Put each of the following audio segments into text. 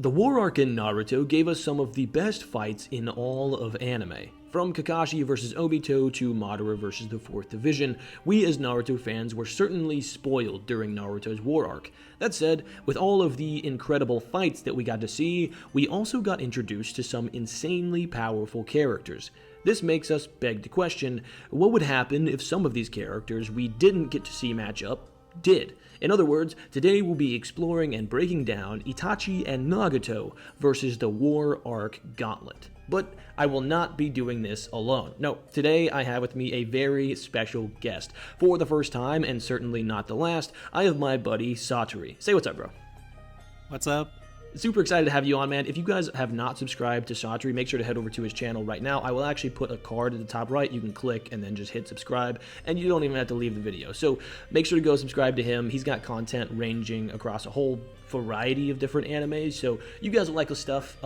The War Arc in Naruto gave us some of the best fights in all of anime. From Kakashi vs Obito to Madara vs the 4th Division, we as Naruto fans were certainly spoiled during Naruto's War Arc. That said, with all of the incredible fights that we got to see, we also got introduced to some insanely powerful characters. This makes us beg the question, what would happen if some of these characters we didn't get to see match up did? In other words, today we'll be exploring and breaking down Itachi and Nagato versus the War Arc Gauntlet. But I will not be doing this alone. No, today I have with me a very special guest. For the first time, and certainly not the last, I have my buddy Satoru. Say what's up, bro. What's up? Super excited to have you on, man. If you guys have not subscribed to Satoru, make sure to head over to his channel right now. I will actually put a card at the top right. You can click and then just hit subscribe, and you don't even have to leave the video. So make sure to go subscribe to him. He's got content ranging across a whole variety of different animes, so you guys will like the stuff.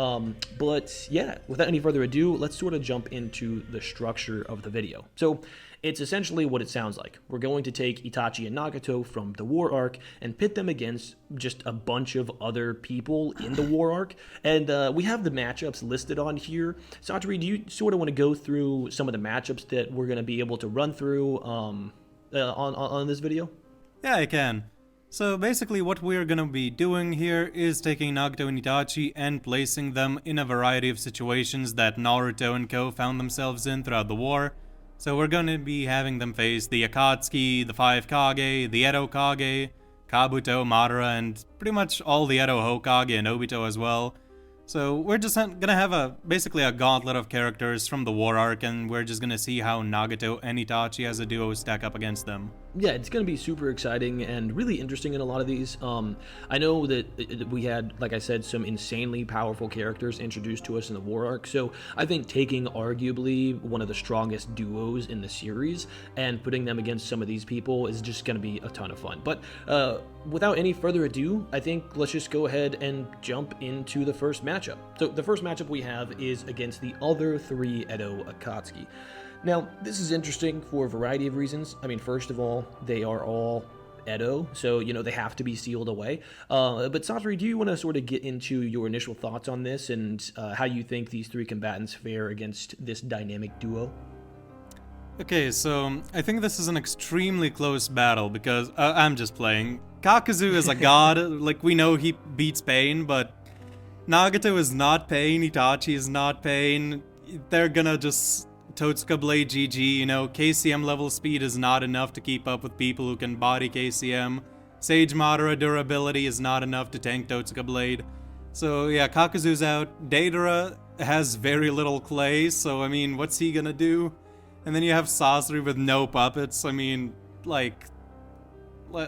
But yeah, without any further ado, let's sort of jump into the structure of the video. So it's essentially what it sounds like. We're going to take Itachi and Nagato from the War Arc and pit them against just a bunch of other people in the War Arc. And we have the matchups listed on here. Satoru, do you sort of want to go through some of the matchups that we're going to be able to run through on this video? Yeah, I can. So basically what we're gonna be doing here is taking Nagato and Itachi and placing them in a variety of situations that Naruto and Co found themselves in throughout the war. So we're gonna be having them face the Akatsuki, the 5 Kage, the Edo Kage, Kabuto, Madara, and pretty much all the Edo Hokage and Obito as well. So we're just gonna have basically a gauntlet of characters from the War Arc, and we're just gonna see how Nagato and Itachi as a duo stack up against them. Yeah, it's going to be super exciting and really interesting in a lot of these. I know that we had, like I said, some insanely powerful characters introduced to us in the War Arc, so I think taking arguably one of the strongest duos in the series and putting them against some of these people is just going to be a ton of fun. But without any further ado, I think let's just go ahead and jump into the first matchup. So the first matchup we have is against the other 3 Edo Akatsuki. Now, this is interesting for a variety of reasons. I mean, first of all, they are all Edo, so, you know, they have to be sealed away. But Satoru, do you want to sort of get into your initial thoughts on this and how you think these 3 combatants fare against this dynamic duo? Okay, so I think this is an extremely close battle because I'm just playing. Kakuzu is a god, like we know he beats pain, but Nagato is not pain, Itachi is not pain. They're gonna just Totsuka Blade GG, you know, KCM level speed is not enough to keep up with people who can body KCM. Sage Madara durability is not enough to tank Totsuka Blade. So yeah, Kakuzu's out. Deidara has very little clay, so I mean, what's he gonna do? And then you have Sasori with no puppets, I mean, like... I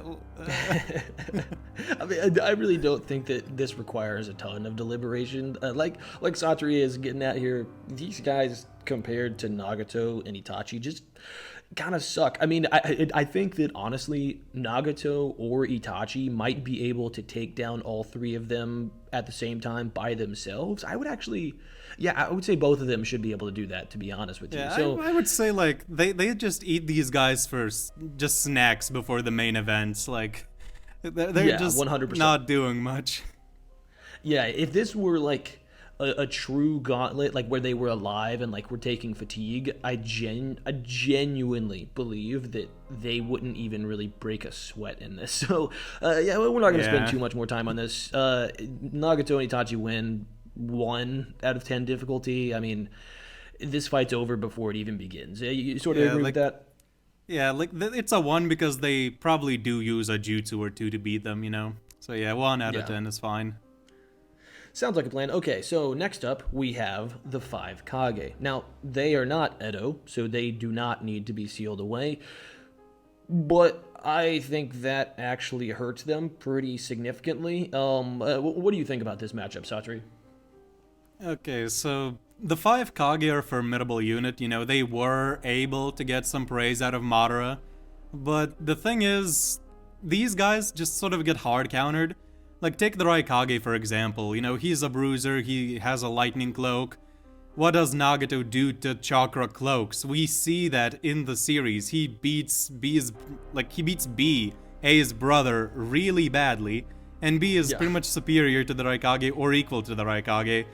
mean, I really don't think that this requires a ton of deliberation. Like Satoru is getting at here, these guys compared to Nagato and Itachi just kind of suck. I mean, I think that honestly, Nagato or Itachi might be able to take down all 3 of them at the same time by themselves. I would say both of them should be able to do that, to be honest with you. Yeah, So I would say like they just eat these guys for just snacks before the main events. Like they're just 100%. Not doing much. Yeah, if this were like a true gauntlet, like where they were alive and like were taking fatigue, I genuinely believe that they wouldn't even really break a sweat in this. So yeah, we're not going to spend too much more time on this. Nagato and Itachi win 1 out of 10 difficulty. I mean, this fight's over before it even begins. You sort of agree with that? Yeah, like it's a 1 because they probably do use a jutsu or 2 to beat them, you know? So yeah, 1 out of 10 is fine. Sounds like a plan. Okay, so next up, we have the 5 Kage. Now, they are not Edo, so they do not need to be sealed away. But I think that actually hurts them pretty significantly. What do you think about this matchup, Satoru? Okay, so the 5 Kage are a formidable unit, you know, they were able to get some praise out of Madara. But the thing is, these guys just sort of get hard countered. Like, take the Raikage for example, you know, he's a bruiser, he has a lightning cloak. What does Nagato do to chakra cloaks? We see that in the series, he beats B, A's brother, really badly. and B is Yeah. pretty much superior to the Raikage or equal to the Raikage.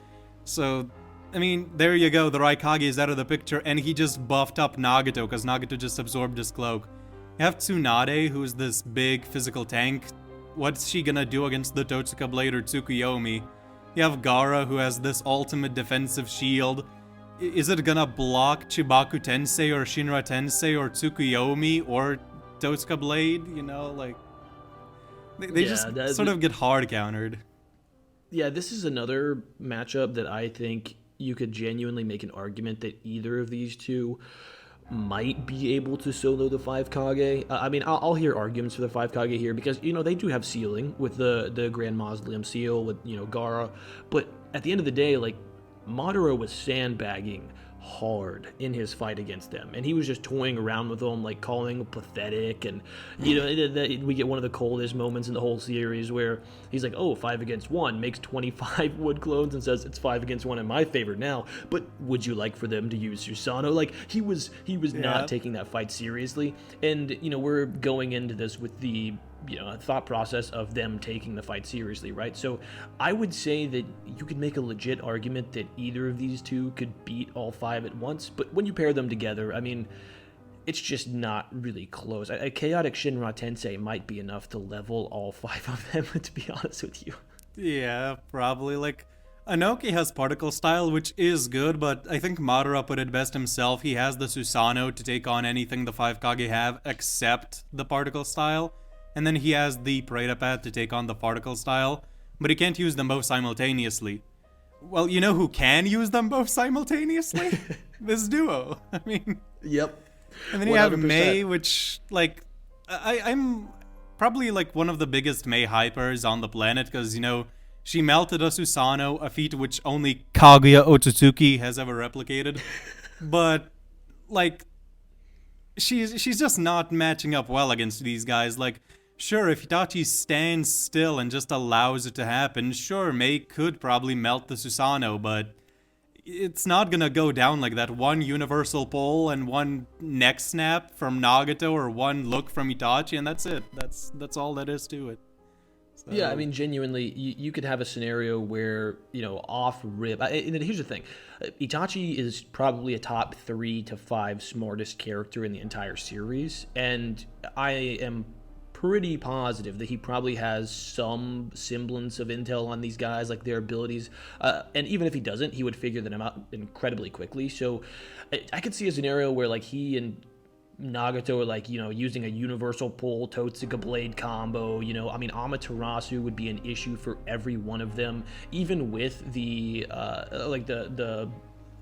So, I mean, there you go, the Raikage is out of the picture, and he just buffed up Nagato, because Nagato just absorbed his cloak. You have Tsunade, who's this big physical tank. What's she gonna do against the Totsuka Blade or Tsukuyomi? You have Gaara, who has this ultimate defensive shield. Is it gonna block Chibaku Tensei or Shinra Tensei or Tsukuyomi or Totsuka Blade? You know, like... They just sort of get hard countered. Yeah, this is another matchup that I think you could genuinely make an argument that either of these two might be able to solo the 5 Kage. I mean, I'll hear arguments for the 5 Kage here because, you know, they do have sealing with the Grand Mausoleum seal with, you know, Gaara. But at the end of the day, like, Madara was sandbagging hard in his fight against them, and he was just toying around with them, like calling them pathetic, and you know, we get one of the coldest moments in the whole series where he's like, oh, 5 against 1, makes 25 wood clones and says it's 5 against 1 in my favor now, but would you like for them to use Susanoo? Like, he was not taking that fight seriously, and you know, we're going into this with the, you know, thought process of them taking the fight seriously, right? So I would say that you could make a legit argument that either of these two could beat all 5 at once, but when you pair them together, I mean, it's just not really close. A chaotic Shinra Tensei might be enough to level all 5 of them, to be honest with you. Yeah, probably. Like, Inoki has particle style, which is good, but I think Madara put it best himself. He has the Susanoo to take on anything the 5 Kage have except the particle style. And then he has the Preta Path to take on the particle style, but he can't use them both simultaneously. Well, you know who can use them both simultaneously? This duo. I mean... Yep. And then you 100%. have Mei, which, like... I'm probably, like, one of the biggest Mei hypers on the planet, because, you know, she melted a Susanoo, a feat which only Kaguya Otsutsuki has ever replicated. But, like... She's just not matching up well against these guys. Like, sure, if Itachi stands still and just allows it to happen, sure, Mei could probably melt the Susanoo, but it's not gonna go down like that. One universal pull and one neck snap from Nagato or one look from Itachi, and that's it. That's all that is to it. So. Yeah, I mean, genuinely, you could have a scenario where, you know, off rip. And here's the thing. Itachi is probably a top 3 to 5 smartest character in the entire series, and I am pretty positive that he probably has some semblance of intel on these guys, like their abilities, and even if he doesn't, he would figure them out incredibly quickly. So I could see a scenario where, like, he and Nagato are, like, you know, using a universal pull Totsuka Blade combo. You know, I mean, Amaterasu would be an issue for every one of them, even with the like the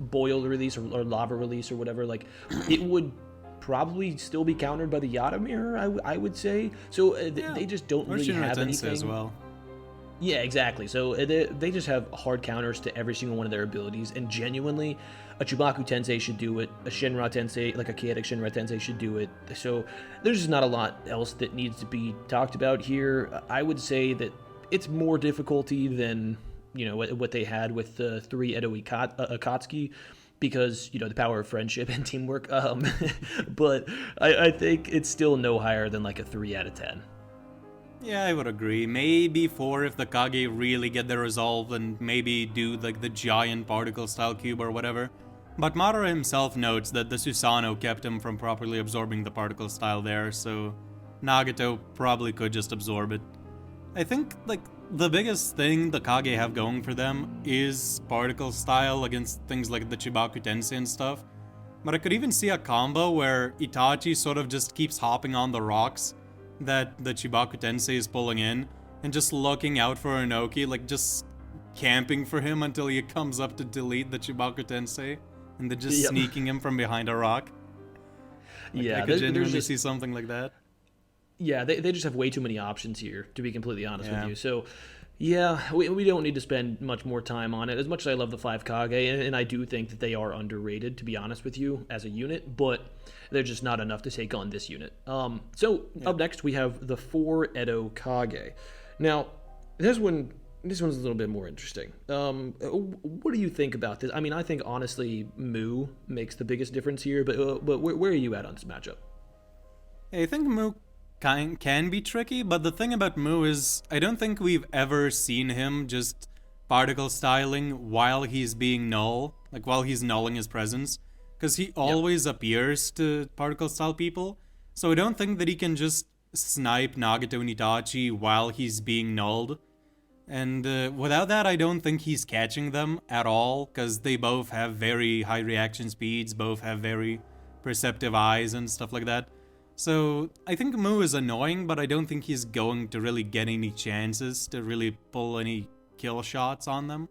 boil release or lava release or whatever. Like, it would probably still be countered by the Yata Mirror, I would say. So they just don't really have anything as well. Yeah, exactly. So they just have hard counters to every single one of their abilities, and genuinely, a Chibaku Tensei should do it, a Shinra Tensei, like a chaotic Shinra Tensei should do it. So there's just not a lot else that needs to be talked about here. I would say that it's more difficulty than, you know, what they had with the 3 Edo Akatsuki, because, you know, the power of friendship and teamwork. But I think it's still no higher than like a 3 out of 10. Yeah, I would agree. Maybe 4 if the Kage really get their resolve and maybe do like the giant particle style cube or whatever. But Madara himself notes that the Susanoo kept him from properly absorbing the particle style there, so Nagato probably could just absorb it. I think, like, the biggest thing the Kage have going for them is particle style against things like the Chibaku Tensei and stuff. But I could even see a combo where Itachi sort of just keeps hopping on the rocks that the Chibaku Tensei is pulling in, and just looking out for Inoki, like just camping for him until he comes up to delete the Chibaku Tensei, and then just sneaking him from behind a rock. Like, yeah, I could genuinely see something like that. Yeah, they just have way too many options here, to be completely honest with you. So, yeah, we don't need to spend much more time on it. As much as I love the 5 Kage, and I do think that they are underrated, to be honest with you, as a unit, but they're just not enough to take on this unit. Up next, we have the 4 Edo Kage. Now, this one's a little bit more interesting. What do you think about this? I mean, I think, honestly, Mu makes the biggest difference here, but where are you at on this matchup? I think Mu can be tricky, but the thing about Mu is I don't think we've ever seen him just particle styling while he's being null, like while he's nulling his presence, because he always appears to particle style people. So I don't think that he can just snipe Nagato and Itachi while he's being nulled. And without that, I don't think he's catching them at all, because they both have very high reaction speeds, both have very perceptive eyes and stuff like that. So I think Mu is annoying, but I don't think he's going to really get any chances to really pull any kill shots on them.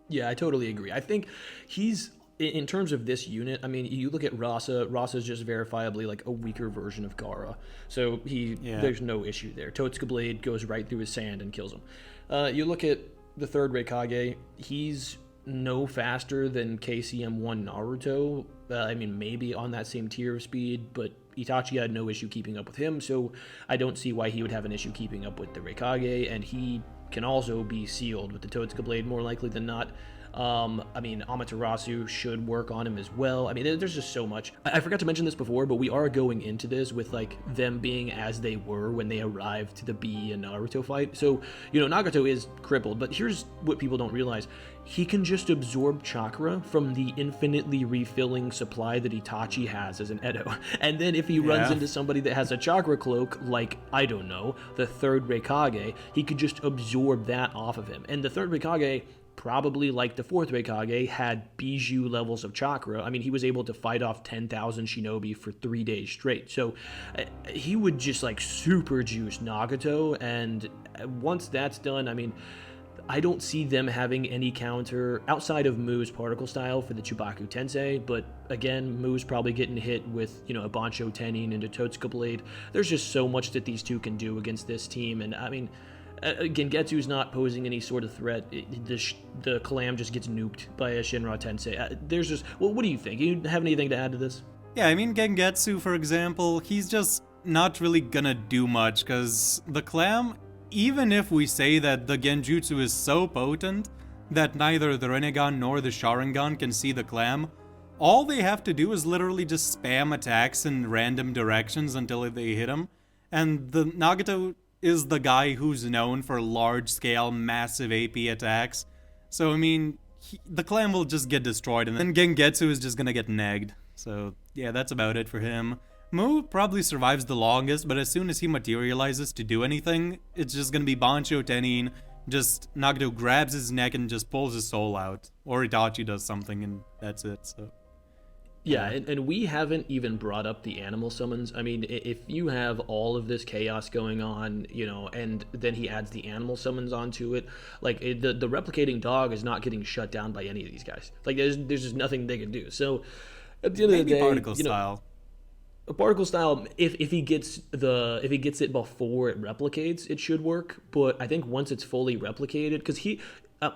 Yeah, I totally agree. I think he's, in terms of this unit, I mean, you look at Rasa. Rasa's just verifiably like a weaker version of Gaara, so there's no issue there. Totsuka Blade goes right through his sand and kills him. You look at the third Raikage, he's no faster than KCM1 Naruto. I mean, maybe on that same tier of speed, but Itachi had no issue keeping up with him, so I don't see why he would have an issue keeping up with the Raikage, and he can also be sealed with the Totsuka Blade more likely than not. I mean, Amaterasu should work on him as well. I mean, there's just so much. I forgot to mention this before, but we are going into this with, like, them being as they were when they arrived to the Bee and Naruto fight. So, you know, Nagato is crippled, but here's what people don't realize. He can just absorb chakra from the infinitely refilling supply that Itachi has as an Edo. And then if he runs into somebody that has a chakra cloak, like, I don't know, the third Raikage, he could just absorb that off of him. And the third Raikage, probably like the fourth Raikage, had Bijou levels of chakra. I mean, he was able to fight off 10,000 shinobi for 3 days straight. So he would just like super juice Nagato. And once that's done, I mean, I don't see them having any counter outside of Mu's particle style for the Chubaku Tensei, but again, Mu's probably getting hit with, you know, a Bancho Tenin into Totsuka Blade. There's just so much that these two can do against this team, and I mean, Gengetsu's not posing any sort of threat. The Kalam just gets nuked by a Shinra Tensei. There's just, well, what do you think? You have anything to add to this? Yeah, I mean, Gengetsu, for example, he's just not really gonna do much, because the Clam, even if we say that the Genjutsu is so potent that neither the Rinnegan nor the Sharingan can see the Clam, all they have to do is literally just spam attacks in random directions until they hit him. And the Nagato is the guy who's known for large-scale, massive AP attacks. So, I mean, the Clam will just get destroyed, and then Gengetsu is just gonna get negged. So, yeah, that's about it for him. Mu probably survives the longest, but as soon as he materializes to do anything, it's just gonna be Bancho Tenin. Just Nagato grabs his neck and just pulls his soul out. Or Itachi does something, and that's it, so. Yeah, and we haven't even brought up the animal summons. I mean, if you have all of this chaos going on, you know, and then he adds the animal summons onto it, like, the replicating dog is not getting shut down by any of these guys. Like, there's just nothing they can do. So, at the end of the day, particle style. A particle style, if he gets it before it replicates, it should work. But I think once it's fully replicated, because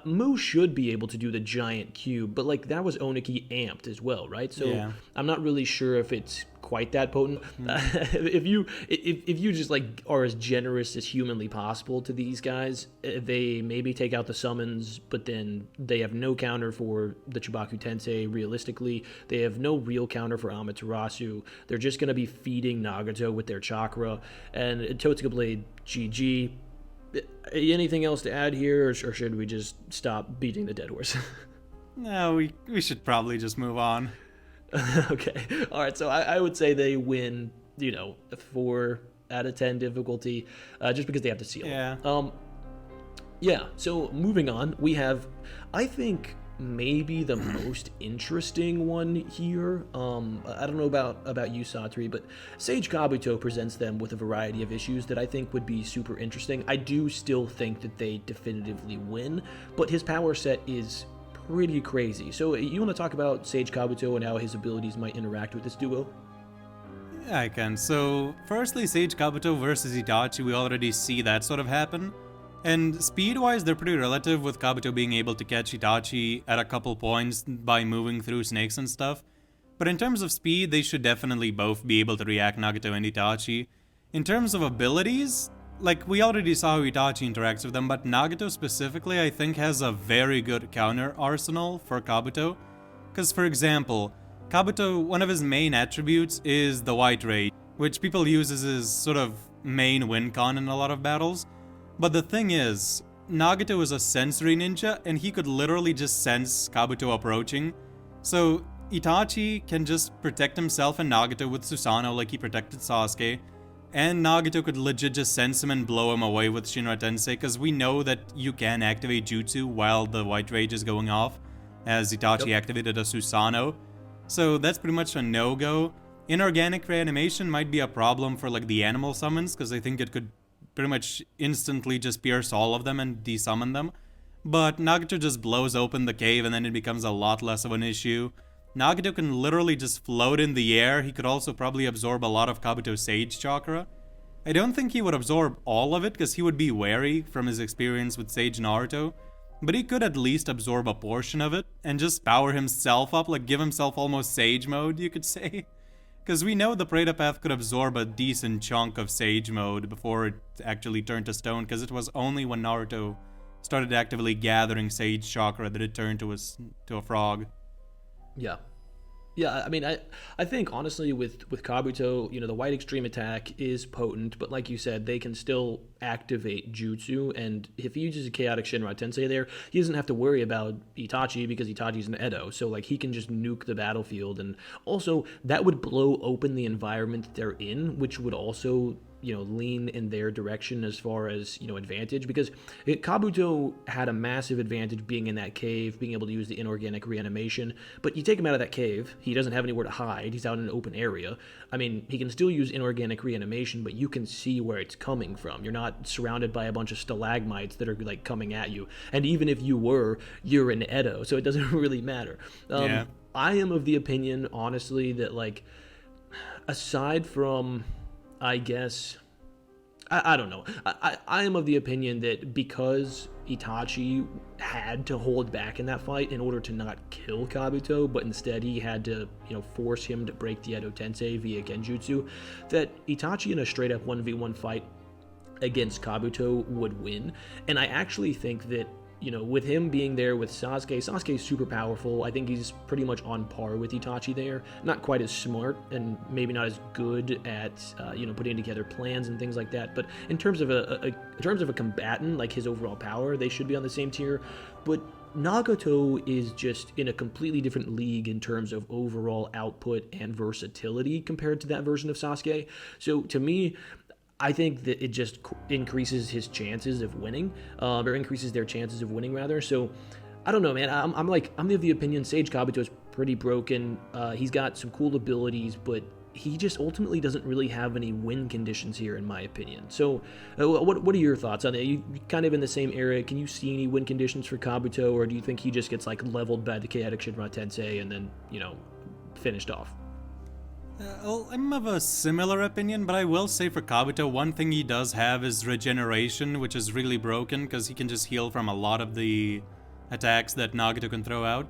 Mu should be able to do the giant cube, but like that was Oniki amped as well, right? So yeah. I'm not really sure if it's quite that potent. If you just like are as generous as humanly possible to these guys, they maybe take out the summons, but then they have no counter for the Chubaku Tensei. Realistically, they have no real counter for Amaterasu. They're just gonna be feeding Nagato with their chakra, and Totsuka Blade GG. Anything else to add here, or should we just stop beating the dead horse? No, we should probably just move on. Okay. All right, so I would say they win, you know, 4 out of 10 difficulty, just because they have to seal. Yeah. Yeah, so moving on, we have, I think, maybe the most interesting one here. I don't know about you, Satri, but Sage Kabuto presents them with a variety of issues that I think would be super interesting. I do still think that they definitively win, but his power set is pretty crazy. So you want to talk about Sage Kabuto and how his abilities might interact with this duo? Yeah, I can. So, firstly, Sage Kabuto versus Itachi, we already see that sort of happen. And speed-wise, they're pretty relative, with Kabuto being able to catch Itachi at a couple points by moving through snakes and stuff. But in terms of speed, they should definitely both be able to react Nagato and Itachi. In terms of abilities, like, we already saw how Itachi interacts with them, but Nagato specifically, I think, has a very good counter arsenal for Kabuto. Because, for example, Kabuto, one of his main attributes is the White Rage. which people use as his sort of main win con in a lot of battles. But the thing is, Nagato is a sensory ninja, and he could literally just sense Kabuto approaching. So Itachi can just protect himself and Nagato with Susanoo like he protected Sasuke, and Nagato could legit just sense him and blow him away with Shinra Tensei, because we know that you can activate Jutsu while the White Rage is going off, as Itachi activated a Susanoo. So that's pretty much a no-go. Inorganic reanimation might be a problem for like the animal summons, because I think it could pretty much instantly just pierce all of them and desummon them. But Nagato just blows open the cave and then it becomes a lot less of an issue. Nagato can literally just float in the air. He could also probably absorb a lot of Kabuto's Sage Chakra. I don't think he would absorb all of it because he would be wary from his experience with Sage Naruto, but he could at least absorb a portion of it and just power himself up, like give himself almost Sage mode, you could say. Because we know the Preta Path could absorb a decent chunk of Sage mode before it actually turned to stone, because it was only when Naruto started actively gathering Sage Chakra that it turned to a frog. Yeah. Yeah, I mean, I think, honestly, with Kabuto, the White Extreme Attack is potent, but like you said, they can still activate Jutsu, and if he uses a Chaotic Shinra Tensei there, he doesn't have to worry about Itachi, because Itachi's an Edo, so, like, he can just nuke the battlefield, and also, that would blow open the environment they're in, which would also lean in their direction as far as, advantage, because Kabuto had a massive advantage being in that cave, being able to use the inorganic reanimation, but you take him out of that cave, he doesn't have anywhere to hide, he's out in an open area. I mean, he can still use inorganic reanimation, but you can see where it's coming from. You're not surrounded by a bunch of stalagmites that are, like, coming at you, and even if you were, you're an Edo, so it doesn't really matter. Yeah. I am of the opinion, honestly, that, like, aside from, I guess, I don't know. I am of the opinion that because Itachi had to hold back in that fight in order to not kill Kabuto, but instead he had to, force him to break the Edo Tensei via Genjutsu, that Itachi in a straight-up 1v1 fight against Kabuto would win. And I actually think that, with him being there with Sasuke's super powerful. I think he's pretty much on par with Itachi there. Not quite as smart and maybe not as good at, putting together plans and things like that. But in terms of a combatant, like his overall power, they should be on the same tier. But Nagato is just in a completely different league in terms of overall output and versatility compared to that version of Sasuke. So to me, I think that it just increases his chances of winning, or increases their chances of winning, rather. So, I don't know, man. I'm of the opinion Sage Kabuto is pretty broken. He's got some cool abilities, but he just ultimately doesn't really have any win conditions here, in my opinion. So, what are your thoughts on it? You kind of in the same area. Can you see any win conditions for Kabuto, or do you think he just gets like leveled by the Chaotic Shinra Tensei and then finished off? Well, I'm of a similar opinion, but I will say for Kabuto, one thing he does have is regeneration, which is really broken because he can just heal from a lot of the attacks that Nagato can throw out.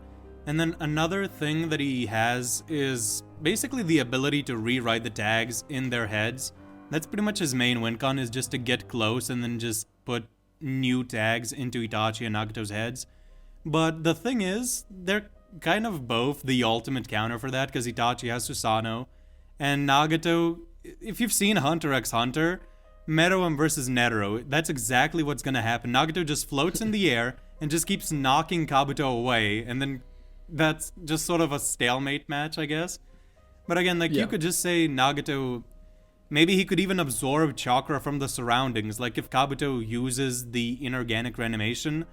And then another thing that he has is basically the ability to rewrite the tags in their heads. That's pretty much his main win con, is just to get close and then just put new tags into Itachi and Nagato's heads. But the thing is, they're kind of both the ultimate counter for that, because Itachi has Susanoo, and Nagato, if you've seen Hunter x Hunter, Meruem versus Netero, that's exactly what's gonna happen. Nagato just floats in the air and just keeps knocking Kabuto away, and then that's just sort of a stalemate match, I guess. But again, you could just say Nagato, maybe he could even absorb chakra from the surroundings, like if Kabuto uses the inorganic reanimation.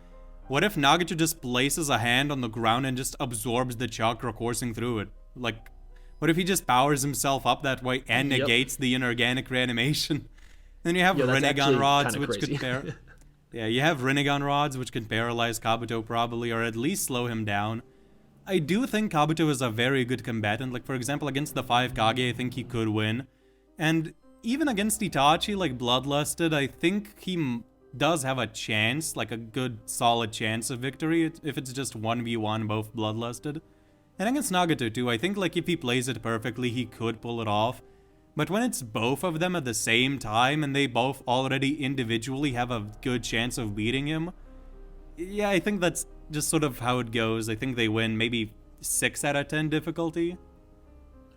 What if Nagato just places a hand on the ground and just absorbs the chakra coursing through it? Like, what if he just powers himself up that way and negates the inorganic reanimation? Then you have Rinnegan rods, which could you have Rinnegan rods, which can paralyze Kabuto probably, or at least slow him down. I do think Kabuto is a very good combatant. Like, for example, against the 5 Kage, I think he could win. And even against Itachi, like Bloodlusted, I think he does have a chance, like a good solid chance of victory if it's just 1v1 both Bloodlusted. And against Nagato too, I think like if he plays it perfectly, he could pull it off. But when it's both of them at the same time and they both already individually have a good chance of beating him, yeah, I think that's just sort of how it goes. I think they win maybe 6 out of 10 difficulty.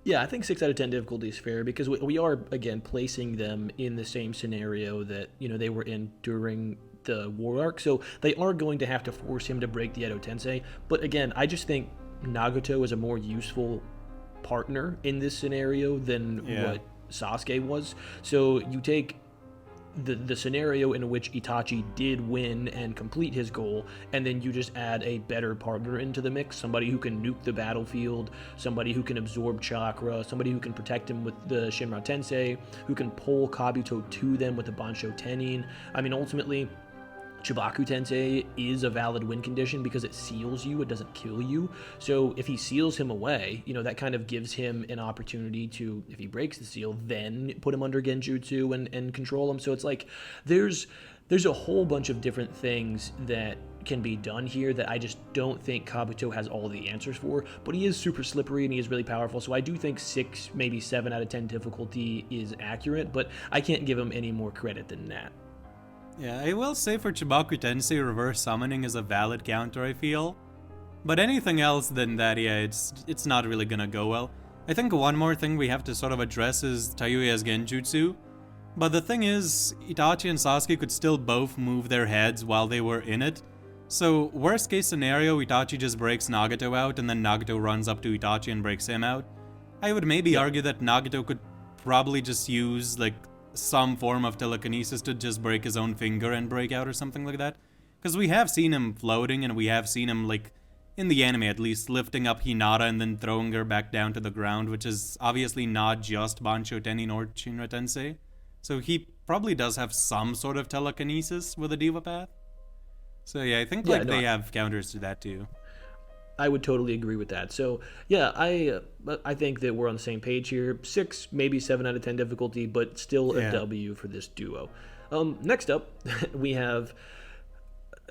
Yeah, I think 6 out of 10 difficulty is fair because we are, again, placing them in the same scenario that, they were in during the War Arc. So they are going to have to force him to break the Edo Tensei. But again, I just think Nagato is a more useful partner in this scenario than what Sasuke was. So you take the scenario in which Itachi did win and complete his goal, and then you just add a better partner into the mix, somebody who can nuke the battlefield, somebody who can absorb chakra, somebody who can protect him with the Shinra Tensei, who can pull Kabuto to them with the Bansho Tenin. I mean, ultimately, Chibaku Tensei is a valid win condition because it seals you, it doesn't kill you. So if he seals him away, that kind of gives him an opportunity to, if he breaks the seal, then put him under Genjutsu and control him. So it's like there's a whole bunch of different things that can be done here that I just don't think Kabuto has all the answers for, but he is super slippery and he is really powerful. So I do think 6, maybe 7 out of 10 difficulty is accurate, but I can't give him any more credit than that. Yeah, I will say for Chibaku Tensei, reverse summoning is a valid counter, I feel. But anything else than that, yeah, it's not really gonna go well. I think one more thing we have to sort of address is Tayuya's Genjutsu. But the thing is, Itachi and Sasuke could still both move their heads while they were in it. So, worst case scenario, Itachi just breaks Nagato out and then Nagato runs up to Itachi and breaks him out. I would maybe argue that Nagato could probably just use, some form of telekinesis to just break his own finger and break out or something like that. Because we have seen him floating and we have seen him, in the anime at least, lifting up Hinata and then throwing her back down to the ground, which is obviously not just Bansho Tenin or Shinra Tensei. So he probably does have some sort of telekinesis with a Diva Path. So yeah, I think they have counters to that too. I would totally agree with that. So yeah, I think that we're on the same page here. 6, maybe 7 out of 10 difficulty, but still a W for this duo. Next up, we have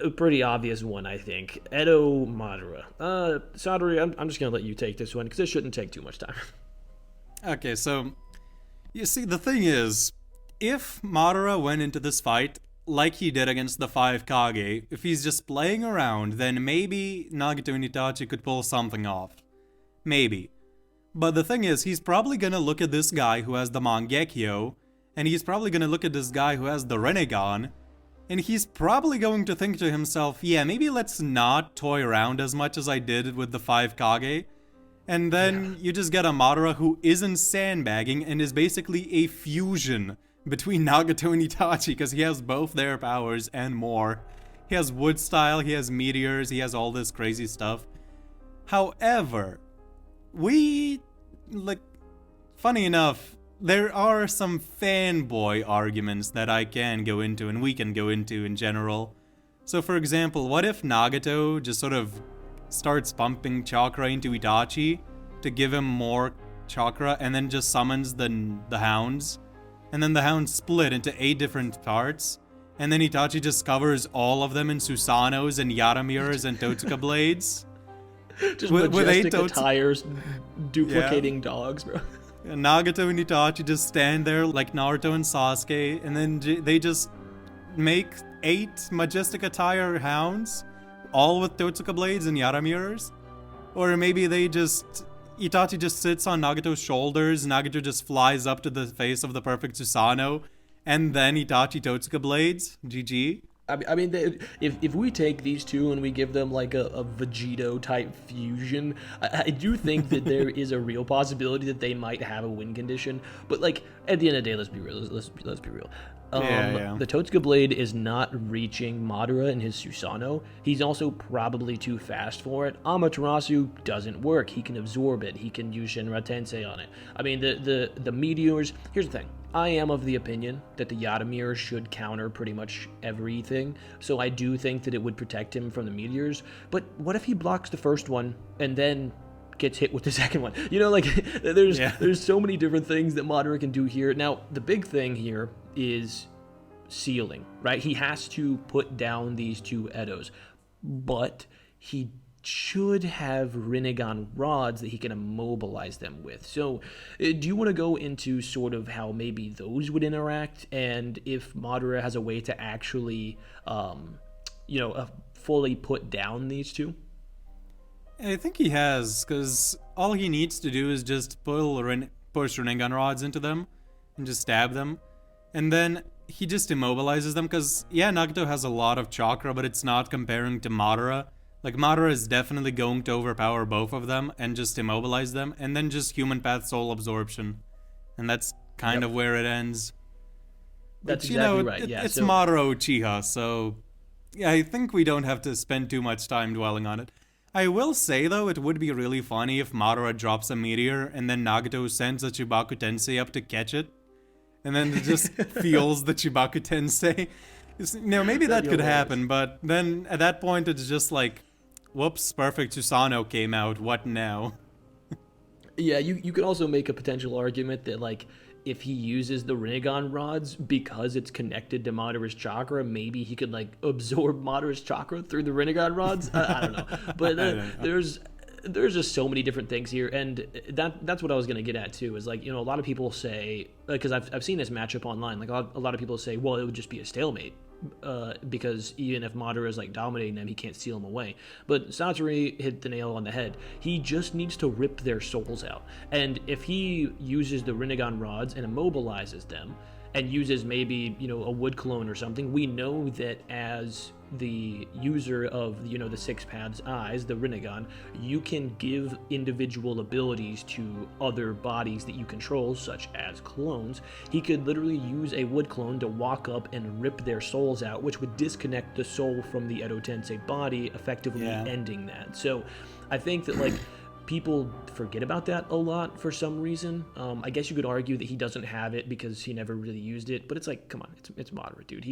a pretty obvious one, I think. Edo Madara. Sadori, I'm just gonna let you take this one because it shouldn't take too much time. Okay, so you see, the thing is, if Madara went into this fight like he did against the 5 Kage, if he's just playing around, then maybe Nagato and Itachi could pull something off. Maybe. But the thing is, he's probably gonna look at this guy who has the Mangekyo, and he's probably gonna look at this guy who has the Rinnegan, and he's probably going to think to himself, yeah, maybe let's not toy around as much as I did with the 5 Kage. And then you just get a Madara who isn't sandbagging and is basically a fusion between Nagato and Itachi, because he has both their powers and more. He has wood style, he has meteors, he has all this crazy stuff. However, funny enough, there are some fanboy arguments that I can go into and we can go into in general. So for example, what if Nagato just sort of starts pumping chakra into Itachi to give him more chakra and then just summons the hounds? And then the hounds split into 8 different parts. And then Itachi just covers all of them in Susanos and Yaramiras and Totsuka blades. Just with 8 attires, duplicating dogs, bro. And Nagato and Itachi just stand there like Naruto and Sasuke. And then they just make 8 majestic attire hounds, all with Totsuka blades and Yaramiras. Or maybe Itachi just sits on Nagato's shoulders, Nagato just flies up to the face of the perfect Susanoo, and then Itachi Totsuka blades. GG. I mean, if we take these two and we give them like a Vegito type fusion, I do think that there is a real possibility that they might have a win condition. But at the end of the day, let's be real. Let's be real. The Totsuka blade is not reaching Madara in his Susanoo. He's also probably too fast for it. Amaterasu doesn't work. He can absorb it. He can use Shinra Tensei on it. I mean, the meteors. Here's the thing. I am of the opinion that the Yatamir should counter pretty much everything, so I do think that it would protect him from the meteors. But what if he blocks the first one and then gets hit with the second one? There's so many different things that Madara can do here. Now, the big thing here is sealing, right? He has to put down these 2 Edos, but he should have Rinnegan rods that he can immobilize them with. So do you want to go into sort of how maybe those would interact, and if Madara has a way to actually fully put down these 2? I think he has, because all he needs to do is just push Rinnegan rods into them and just stab them. And then he just immobilizes them, because, yeah, Nagato has a lot of chakra, but it's not comparing to Madara. Like, Madara is definitely going to overpower both of them and just immobilize them, and then just human path soul absorption. And that's kind of where it ends. That's Which, exactly right, yeah. It's Madara Uchiha, so yeah, I think we don't have to spend too much time dwelling on it. I will say, though, it would be really funny if Madara drops a meteor and then Nagato sends a Chibaku Tensei up to catch it. And then it just feels the Chibaku Tensei. Maybe that could happen, but then at that point it's just like, whoops, Perfect Susanoo came out, what now? Yeah, you could also make a potential argument that, like, if he uses the Rinnegan rods because it's connected to Madara's chakra, maybe he could, like, absorb Madara's chakra through the Rinnegan rods. I don't know. But there's just so many different things here, and that's what I was going to get at, too, is, like, a lot of people say, because I've seen this matchup online, like, a lot of people say, well, it would just be a stalemate. Because even if Madara is like dominating them, he can't steal them away. But Satoru hit the nail on the head. He just needs to rip their souls out. And if he uses the Rinnegan rods and immobilizes them, and uses maybe, a wood clone or something, we know that as the user of, the Six Paths Eyes, the Rinnegan, you can give individual abilities to other bodies that you control, such as clones. He could literally use a wood clone to walk up and rip their souls out, which would disconnect the soul from the Edo Tensei body, effectively ending that. So I think that, like, people forget about that a lot for some reason. I guess you could argue that he doesn't have it because he never really used it, but it's like, come on, it's Madara, dude.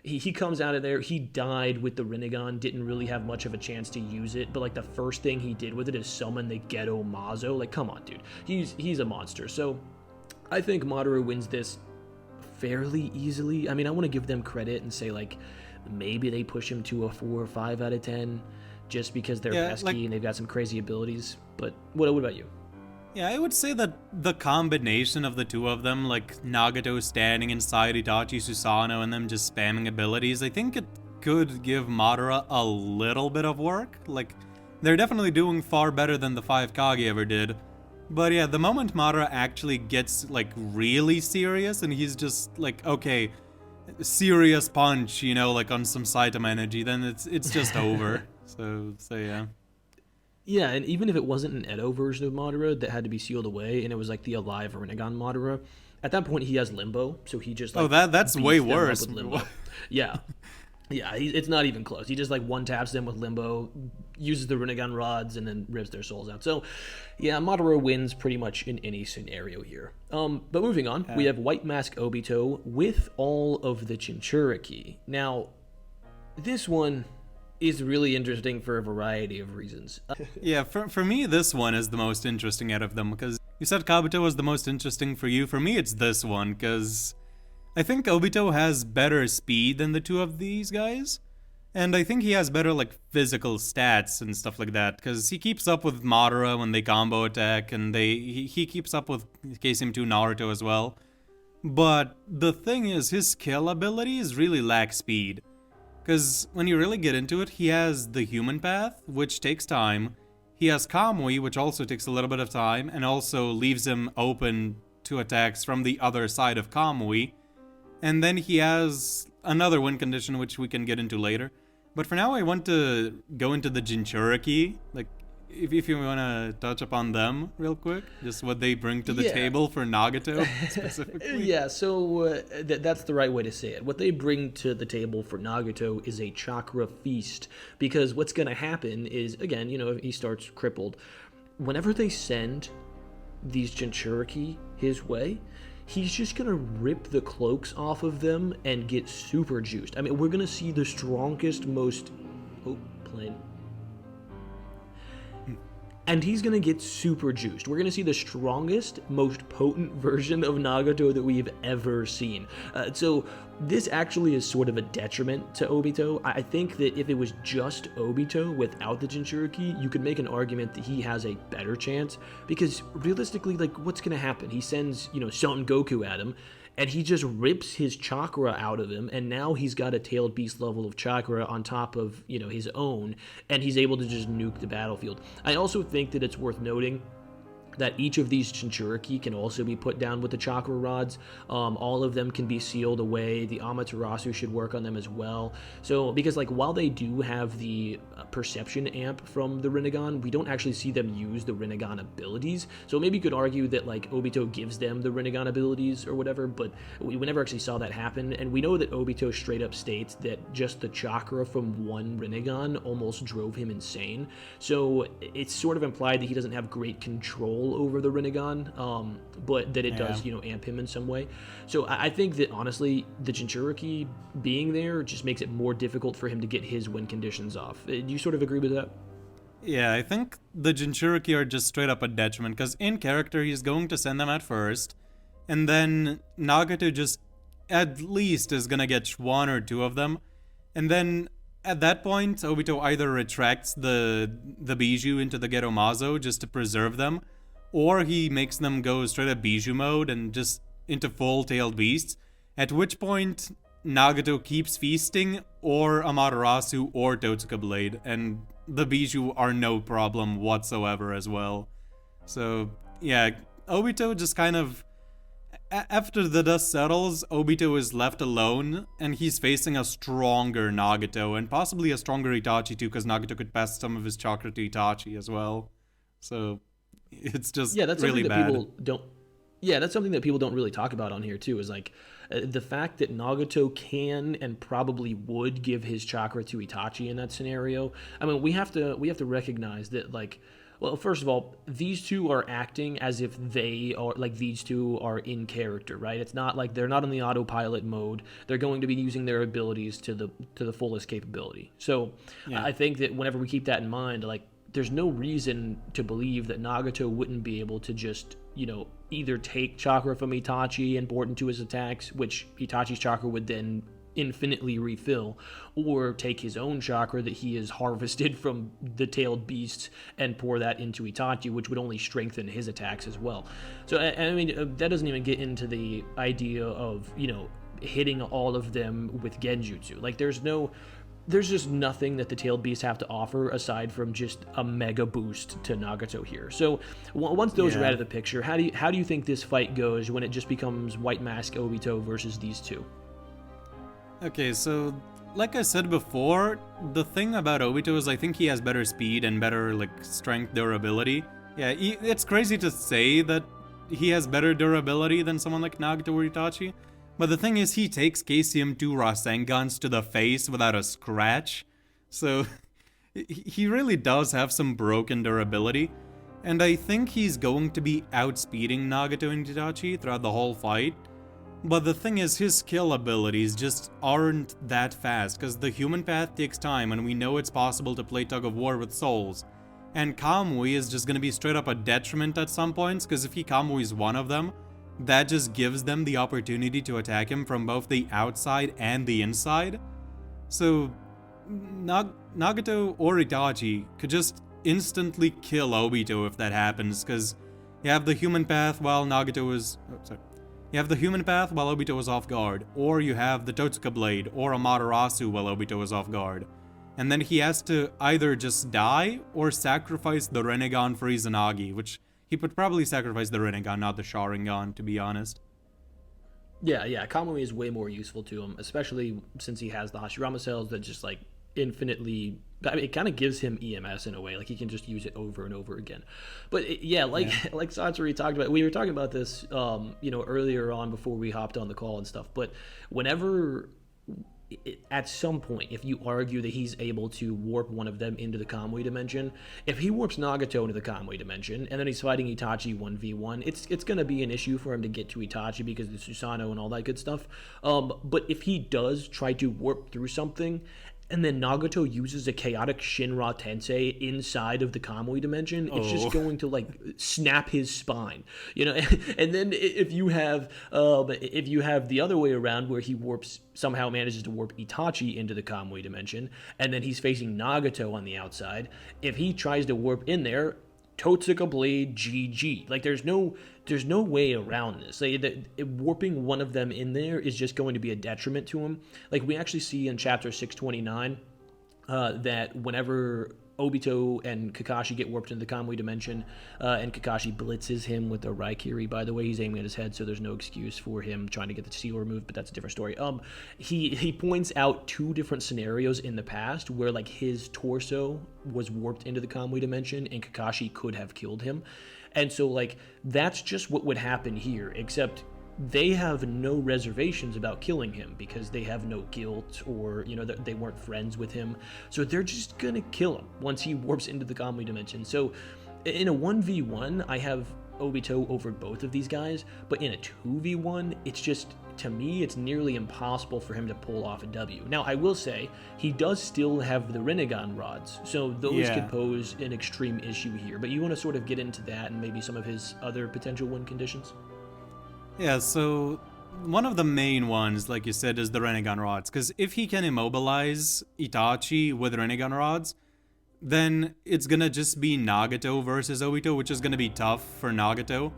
He comes out of there, he died with the Rinnegan, didn't really have much of a chance to use it, but, like, the first thing he did with it is summon the Geto Mazo. Like, come on, dude. He's a monster. So I think Madara wins this fairly easily. I mean, I want to give them credit and say, like, maybe they push him to a 4 or 5 out of 10. Just because they're pesky and they've got some crazy abilities. But what about you? Yeah, I would say that the combination of the two of them, like Nagato standing inside Itachi Susanoo and them just spamming abilities, I think it could give Madara a little bit of work. Like, they're definitely doing far better than the 5 Kage ever did. But yeah, the moment Madara actually gets, like, really serious and he's just like, okay, serious punch, like on some Saitama energy, then it's just over. So yeah. Yeah, and even if it wasn't an Edo version of Madara that had to be sealed away, and it was like the alive Rinnegan Madara, at that point he has Limbo, so he just like that's way worse. Yeah, it's not even close. He just like one taps them with Limbo, uses the Rinnegan rods, and then rips their souls out. So yeah, Madara wins pretty much in any scenario here. But moving on, we have White Mask Obito with all of the Jinchuriki. Now, this one is really interesting for a variety of reasons. Yeah, for me, this one is the most interesting out of them, because you said Kabuto was the most interesting for you. For me, it's this one, because I think Obito has better speed than the two of these guys, and I think he has better, like, physical stats and stuff like that, because he keeps up with Madara when they combo attack, and he keeps up with KCM2 Naruto as well. But the thing is, his skill abilities really lack speed. Because when you really get into it, he has the human path, which takes time. He has Kamui, which also takes a little bit of time, and also leaves him open to attacks from the other side of Kamui. And then he has another win condition, which we can get into later. But for now, I want to go into the Jinchuriki. Like, if you want to touch upon them real quick, just what they bring to the table for Nagato specifically. Yeah, so that's the right way to say it. What they bring to the table for Nagato is a chakra feast, because what's going to happen is, again, he starts crippled. Whenever they send these Jinchuriki his way, he's just going to rip the cloaks off of them and get super juiced. I mean, we're going to see the strongest, most... Oh, plane. And he's going to get super juiced. We're going to see the strongest, most potent version of Nagato that we've ever seen. So this actually is sort of a detriment to Obito. I think that if it was just Obito without the Jinchuriki, you could make an argument that he has a better chance. Because realistically, like, what's going to happen? He sends, Son Goku at him, and he just rips his chakra out of him, and now he's got a tailed beast level of chakra on top of, his own, and he's able to just nuke the battlefield. I also think that it's worth noting that each of these Jinchuriki can also be put down with the chakra rods. All of them can be sealed away. The Amaterasu should work on them as well. So, because while they do have the perception amp from the Rinnegan, we don't actually see them use the Rinnegan abilities. So maybe you could argue that Obito gives them the Rinnegan abilities or whatever, but we never actually saw that happen. And we know that Obito straight up states that just the chakra from one Rinnegan almost drove him insane. So it's sort of implied that he doesn't have great control over the Rinnegan, but that it does, amp him in some way. So I think that honestly, the Jinchuriki being there just makes it more difficult for him to get his win conditions off. Do you sort of agree with that? Yeah, I think the Jinchuriki are just straight up a detriment, because in character he's going to send them at first, and then Nagato just at least is gonna get one or two of them, and then at that point Obito either retracts the Bijou into the Geromazo just to preserve them, or he makes them go straight up Bijou mode and just into full-tailed beasts, at which point Nagato keeps feasting, or Amaterasu or Totsuka Blade, and the Bijou are no problem whatsoever as well. So, yeah, Obito just kind of... After the dust settles, Obito is left alone, and he's facing a stronger Nagato, and possibly a stronger Itachi too, because Nagato could pass some of his chakra to Itachi as well. So... it's just that's really something bad. That people don't. Yeah, that's something that people don't really talk about on here too. Is the fact that Nagato can and probably would give his chakra to Itachi in that scenario. I mean, we have to recognize that well, first of all, these two are acting as if they are these two are in character, right? It's not like they're not in the autopilot mode. They're going to be using their abilities to the fullest capability. So yeah. I think that whenever we keep that in mind, there's no reason to believe that Nagato wouldn't be able to just, either take chakra from Itachi and pour it into his attacks, which Itachi's chakra would then infinitely refill, or take his own chakra that he has harvested from the tailed beasts and pour that into Itachi, which would only strengthen his attacks as well. So, I mean, that doesn't even get into the idea of, hitting all of them with Genjutsu. There's just nothing that the tailed beasts have to offer aside from just a mega boost to Nagato here. So once those are out of the picture, how do you think this fight goes when it just becomes White Mask Obito versus these two? Okay, so like I said before, the thing about Obito is I think he has better speed and better strength durability. Yeah, it's crazy to say that he has better durability than someone like Nagato or Itachi. But the thing is, he takes KCM2 Rasengans to the face without a scratch, so he really does have some broken durability, and I think he's going to be outspeeding Nagato and Itachi throughout the whole fight. But the thing is, his skill abilities just aren't that fast, because the human path takes time, and we know it's possible to play tug of war with souls. And Kamui is just going to be straight up a detriment at some points, because if he Kamui's one of them, that just gives them the opportunity to attack him from both the outside and the inside. So, Nagato or Itachi could just instantly kill Obito if that happens, because you have the human path while Nagato is... You have the human path while Obito is off guard, or you have the Totsuka Blade or Amaterasu while Obito is off guard. And then he has to either just die or sacrifice the Rinnegan for Izanagi, which... he would probably sacrifice the Rinnegan, not the Sharingan, to be honest. Yeah, Kamui is way more useful to him, especially since he has the Hashirama cells that just infinitely... I mean, it kind of gives him EMS in a way, he can just use it over and over again. But like Satsuri talked about, we were talking about this, earlier on before we hopped on the call and stuff, but whenever... at some point, if you argue that he's able to warp one of them into the Kamui dimension, if he warps Nagato into the Kamui dimension, and then he's fighting Itachi 1v1, it's going to be an issue for him to get to Itachi because of the Susanoo and all that good stuff. But if he does try to warp through something, and then Nagato uses a chaotic Shinra Tensei inside of the Kamui dimension, it's just going to snap his spine, And then if you have the other way around where he somehow manages to warp Itachi into the Kamui dimension, and then he's facing Nagato on the outside, if he tries to warp in there, Totsuka Blade GG. Like there's no way around this. Warping one of them in there is just going to be a detriment to him. Like we actually see in chapter 629 that whenever Obito and Kakashi get warped into the Kamui dimension, and Kakashi blitzes him with the Raikiri. By the way, he's aiming at his head, so there's no excuse for him trying to get the seal removed, but that's a different story. He points out 2 different scenarios in the past where like his torso was warped into the Kamui dimension and Kakashi could have killed him. And so like that's just what would happen here, except they have no reservations about killing him because they have no guilt, or they weren't friends with him, so they're just gonna kill him once he warps into the Kamui dimension. So in a 1v1 I have Obito over both of these guys, but in a 2v1 it's just, to me, it's nearly impossible for him to pull off a W. Now I will say he does still have the Rinnegan rods, so those could pose an extreme issue here, but you want to sort of get into that and maybe some of his other potential win conditions? Yeah, so one of the main ones, like you said, is the Rinnegan rods. Because if he can immobilize Itachi with Rinnegan rods, then it's gonna just be Nagato versus Obito, which is gonna be tough for Nagato.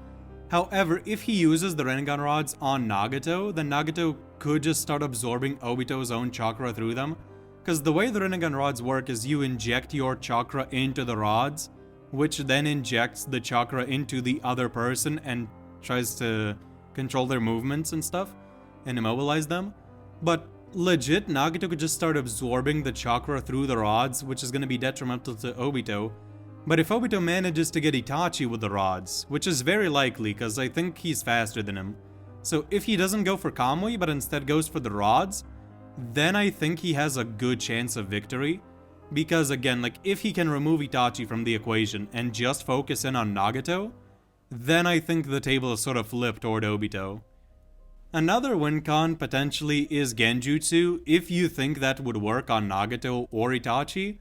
However, if he uses the Rinnegan rods on Nagato, then Nagato could just start absorbing Obito's own chakra through them. Because the way the Rinnegan rods work is you inject your chakra into the rods, which then injects the chakra into the other person and tries to control their movements and stuff and immobilize them. But legit, Nagato could just start absorbing the chakra through the rods, which is going to be detrimental to Obito. But if Obito manages to get Itachi with the rods, which is very likely because I think he's faster than him, so if he doesn't go for Kamui but instead goes for the rods, then I think he has a good chance of victory. Because again, like if he can remove Itachi from the equation and just focus in on Nagato, then I think the table is sort of flipped toward Obito. Another win con potentially is Genjutsu, if you think that would work on Nagato or Itachi.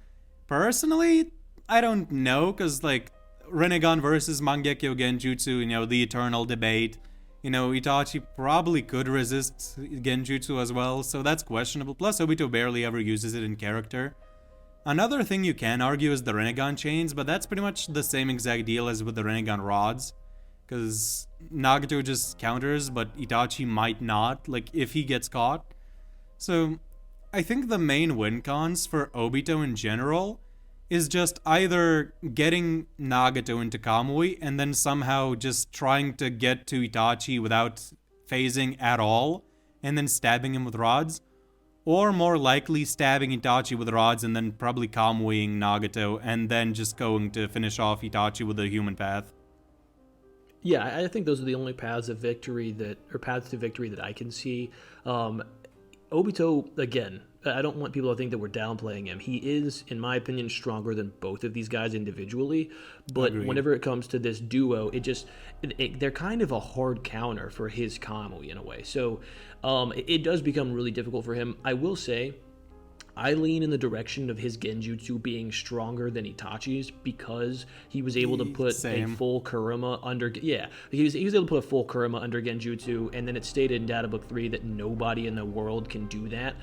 Personally, I don't know, because like Rinnegan versus Mangekyo Genjutsu, the eternal debate. Itachi probably could resist Genjutsu as well, so that's questionable. Plus, Obito barely ever uses it in character. Another thing you can argue is the Rinnegan chains, but that's pretty much the same exact deal as with the Rinnegan rods. Because Nagato just counters, but Itachi might not, like if he gets caught. So I think the main win cons for Obito in general is just either getting Nagato into Kamui and then somehow just trying to get to Itachi without phasing at all, and then stabbing him with rods. Or more likely stabbing Itachi with rods and then probably Kamuiing Nagato and then just going to finish off Itachi with a human path. Yeah, I think those are the only paths to victory that I can see. Obito, again, I don't want people to think that we're downplaying him. He is, in my opinion, stronger than both of these guys individually. But Agreed. Whenever it comes to this duo, they're kind of a hard counter for his Kamui in a way. So it does become really difficult for him. I will say, I lean in the direction of his Genjutsu being stronger than Itachi's because he was able to put a full Kurama under... Yeah, he was able to put a full Kurama under Genjutsu, and then it stated in Data Book 3 that nobody in the world can do that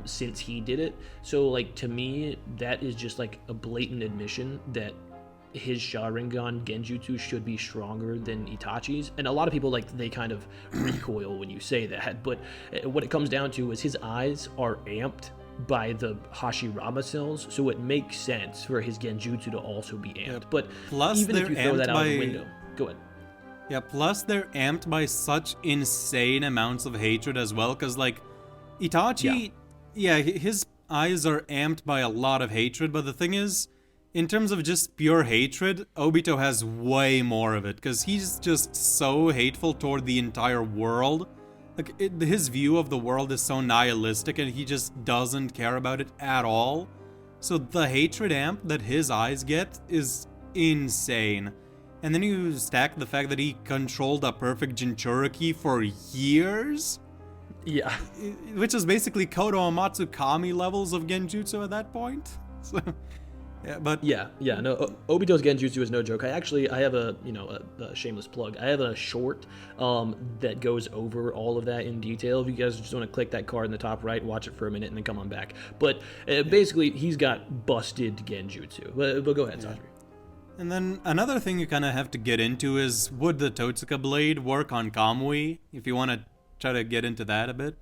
since he did it. So, like, to me, that is just, like, a blatant admission that his Sharingan Genjutsu should be stronger than Itachi's. And a lot of people, like, they kind of recoil when you say that. But what it comes down to is his eyes are amped by the Hashirama cells, so it makes sense for his Genjutsu to also be amped. Yep. But plus even if you throw that out the window, go ahead. Yeah, plus they're amped by such insane amounts of hatred as well, because like Itachi, his eyes are amped by a lot of hatred, but the thing is, in terms of just pure hatred, Obito has way more of it, because he's just so hateful toward the entire world. Like, his view of the world is so nihilistic and he just doesn't care about it at all. So the hatred amp that his eyes get is insane. And then you stack the fact that he controlled a perfect Jinchuriki for years? Yeah. Which is basically Kodo Amatsu Kami levels of Genjutsu at that point. So... Yeah, but no, Obito's Genjutsu is no joke. I have a shameless plug. I have a short that goes over all of that in detail. If you guys just want to click that card in the top right, watch it for a minute, and then come on back. But basically, he's got busted Genjutsu. But go ahead, Sasha. And then another thing you kind of have to get into is, would the Totsuka blade work on Kamui? If you want to try to get into that a bit.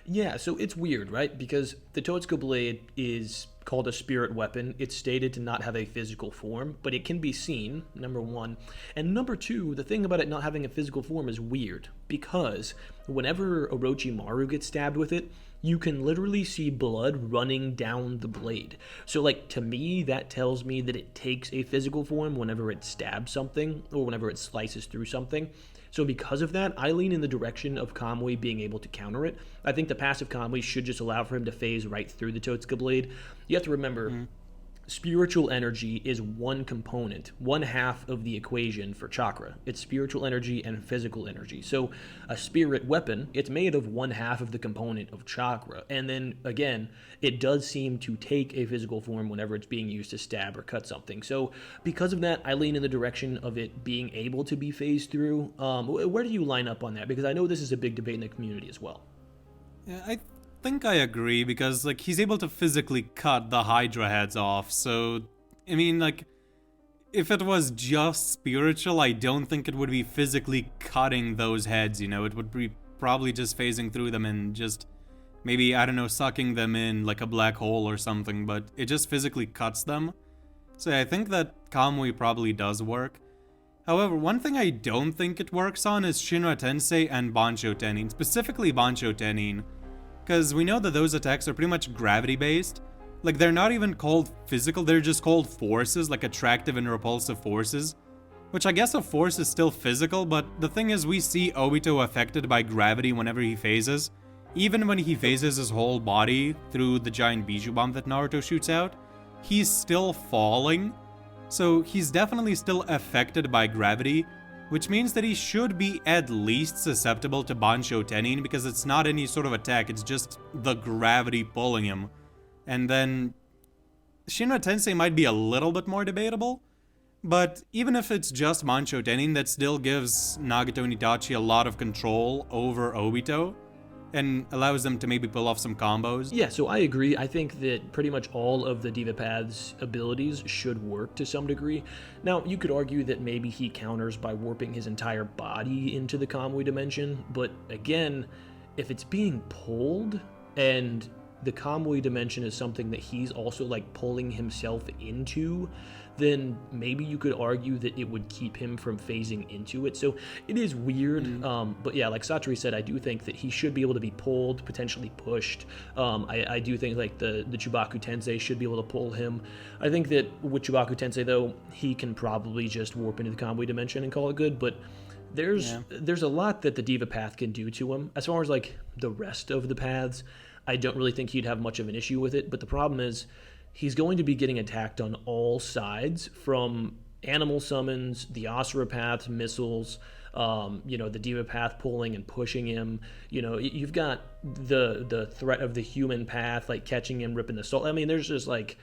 Yeah, so it's weird, right? Because the Totsuka blade is called a spirit weapon. It's stated to not have a physical form, but it can be seen, number one. And number two, the thing about it not having a physical form is weird, because whenever Orochimaru gets stabbed with it, you can literally see blood running down the blade. So, like, to me, that tells me that it takes a physical form whenever it stabs something, or whenever it slices through something. So because of that, I lean in the direction of Kamui being able to counter it. I think the passive Kamui should just allow for him to phase right through the Totsuka blade. You have to remember, spiritual energy is one component, one half of the equation for chakra. It's spiritual energy and physical energy. So a spirit weapon, it's made of one half of the component of chakra. And then again, it does seem to take a physical form whenever it's being used to stab or cut something. So because of that, I lean in the direction of it being able to be phased through. Where do you line up on that? Because I know this is a big debate in the community as well. Yeah, I think I agree, because like he's able to physically cut the Hydra heads off. So I mean, like, if it was just spiritual, I don't think it would be physically cutting those heads, you know. It would be probably just phasing through them and just maybe, I don't know, sucking them in like a black hole or something, but it just physically cuts them. So I think that Kamui probably does work. However, one thing I don't think it works on is Shinra Tensei and Bancho Tenin, specifically Bancho Tenin. Because we know that those attacks are pretty much gravity-based. Like, they're not even called physical, they're just called forces, like attractive and repulsive forces. Which I guess a force is still physical, but the thing is, we see Obito affected by gravity whenever he phases. Even when he phases his whole body through the giant Bijou Bomb that Naruto shoots out, he's still falling. So he's definitely still affected by gravity, which means that he should be at least susceptible to Bancho Tenin, because it's not any sort of attack, it's just the gravity pulling him. And then Shinra Tensei might be a little bit more debatable, but even if it's just Bancho Tenin, that still gives Nagato and Itachi a lot of control over Obito, and allows them to maybe pull off some combos. Yeah, so I agree. I think that pretty much all of the Diva Path's abilities should work to some degree. Now, you could argue that maybe he counters by warping his entire body into the Kamui dimension, but again, if it's being pulled, and the Kamui dimension is something that he's also like pulling himself into, then maybe you could argue that it would keep him from phasing into it. So it is weird, but yeah, like Satori said, I do think that he should be able to be pulled, potentially pushed. I do think like the Chubaku Tensei should be able to pull him. I think that with Chubaku Tensei though, he can probably just warp into the Kamui dimension and call it good, but there's a lot that the Diva Path can do to him. As far as like the rest of the paths, I don't really think he'd have much of an issue with it, but the problem is he's going to be getting attacked on all sides, from animal summons, the Asura Path's missiles, the Diva Path pulling and pushing him. You know, you've got the threat of the human path, like catching him, ripping the soul. I mean, there's just like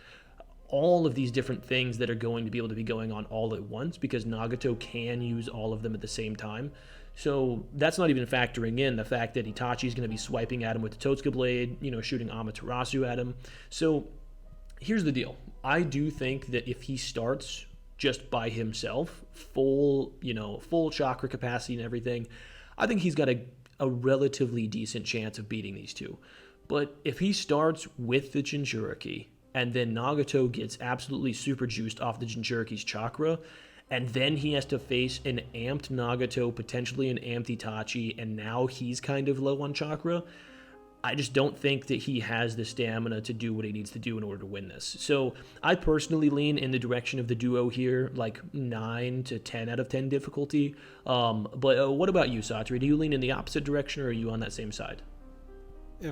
all of these different things that are going to be able to be going on all at once, because Nagato can use all of them at the same time. So that's not even factoring in the fact that Itachi's going to be swiping at him with the Totsuka blade, shooting Amaterasu at him. So here's the deal. I do think that if he starts just by himself, full chakra capacity and everything, I think he's got a relatively decent chance of beating these two. But if he starts with the Jinchuriki, and then Nagato gets absolutely super juiced off the Jinchuriki's chakra, and then he has to face an amped Nagato, potentially an amped Itachi, and now he's kind of low on chakra, I just don't think that he has the stamina to do what he needs to do in order to win this. So I personally lean in the direction of the duo here, like 9 to 10 out of 10 difficulty. But what about you, Satri? Do you lean in the opposite direction, or are you on that same side?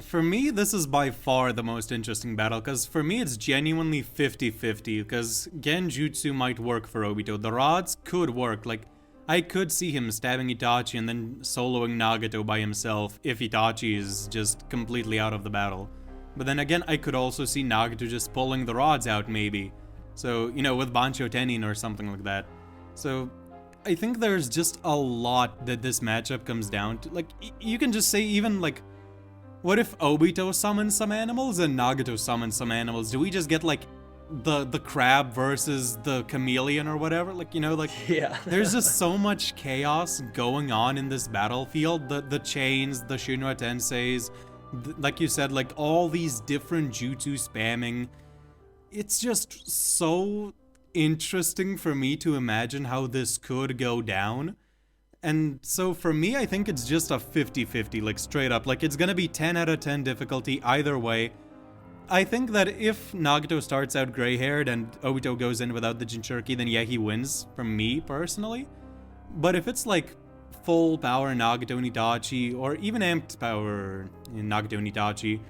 For me, this is by far the most interesting battle, because for me it's genuinely 50-50, because Genjutsu might work for Obito. The rods could work, like, I could see him stabbing Itachi and then soloing Nagato by himself if Itachi is just completely out of the battle. But then again, I could also see Nagato just pulling the rods out, maybe. So, with Bancho Tenin or something like that. So, I think there's just a lot that this matchup comes down to. Like, you can just say even, like, what if Obito summons some animals and Nagato summons some animals? Do we just get, like, the crab versus the chameleon or whatever. Like, you know, like Yeah. there's just so much chaos going on in this battlefield. The chains, the Shinra Tenseis, like you said, like all these different jutsu spamming. It's just so interesting for me to imagine how this could go down. And so for me, I think it's just a 50-50, like straight up. Like it's gonna be 10 out of 10 difficulty either way. I think that if Nagato starts out gray-haired and Obito goes in without the Jinchuriki, then yeah, he wins, from me personally. But if it's like full power Nagato and Itachi, or even amped power Nagato and Itachi,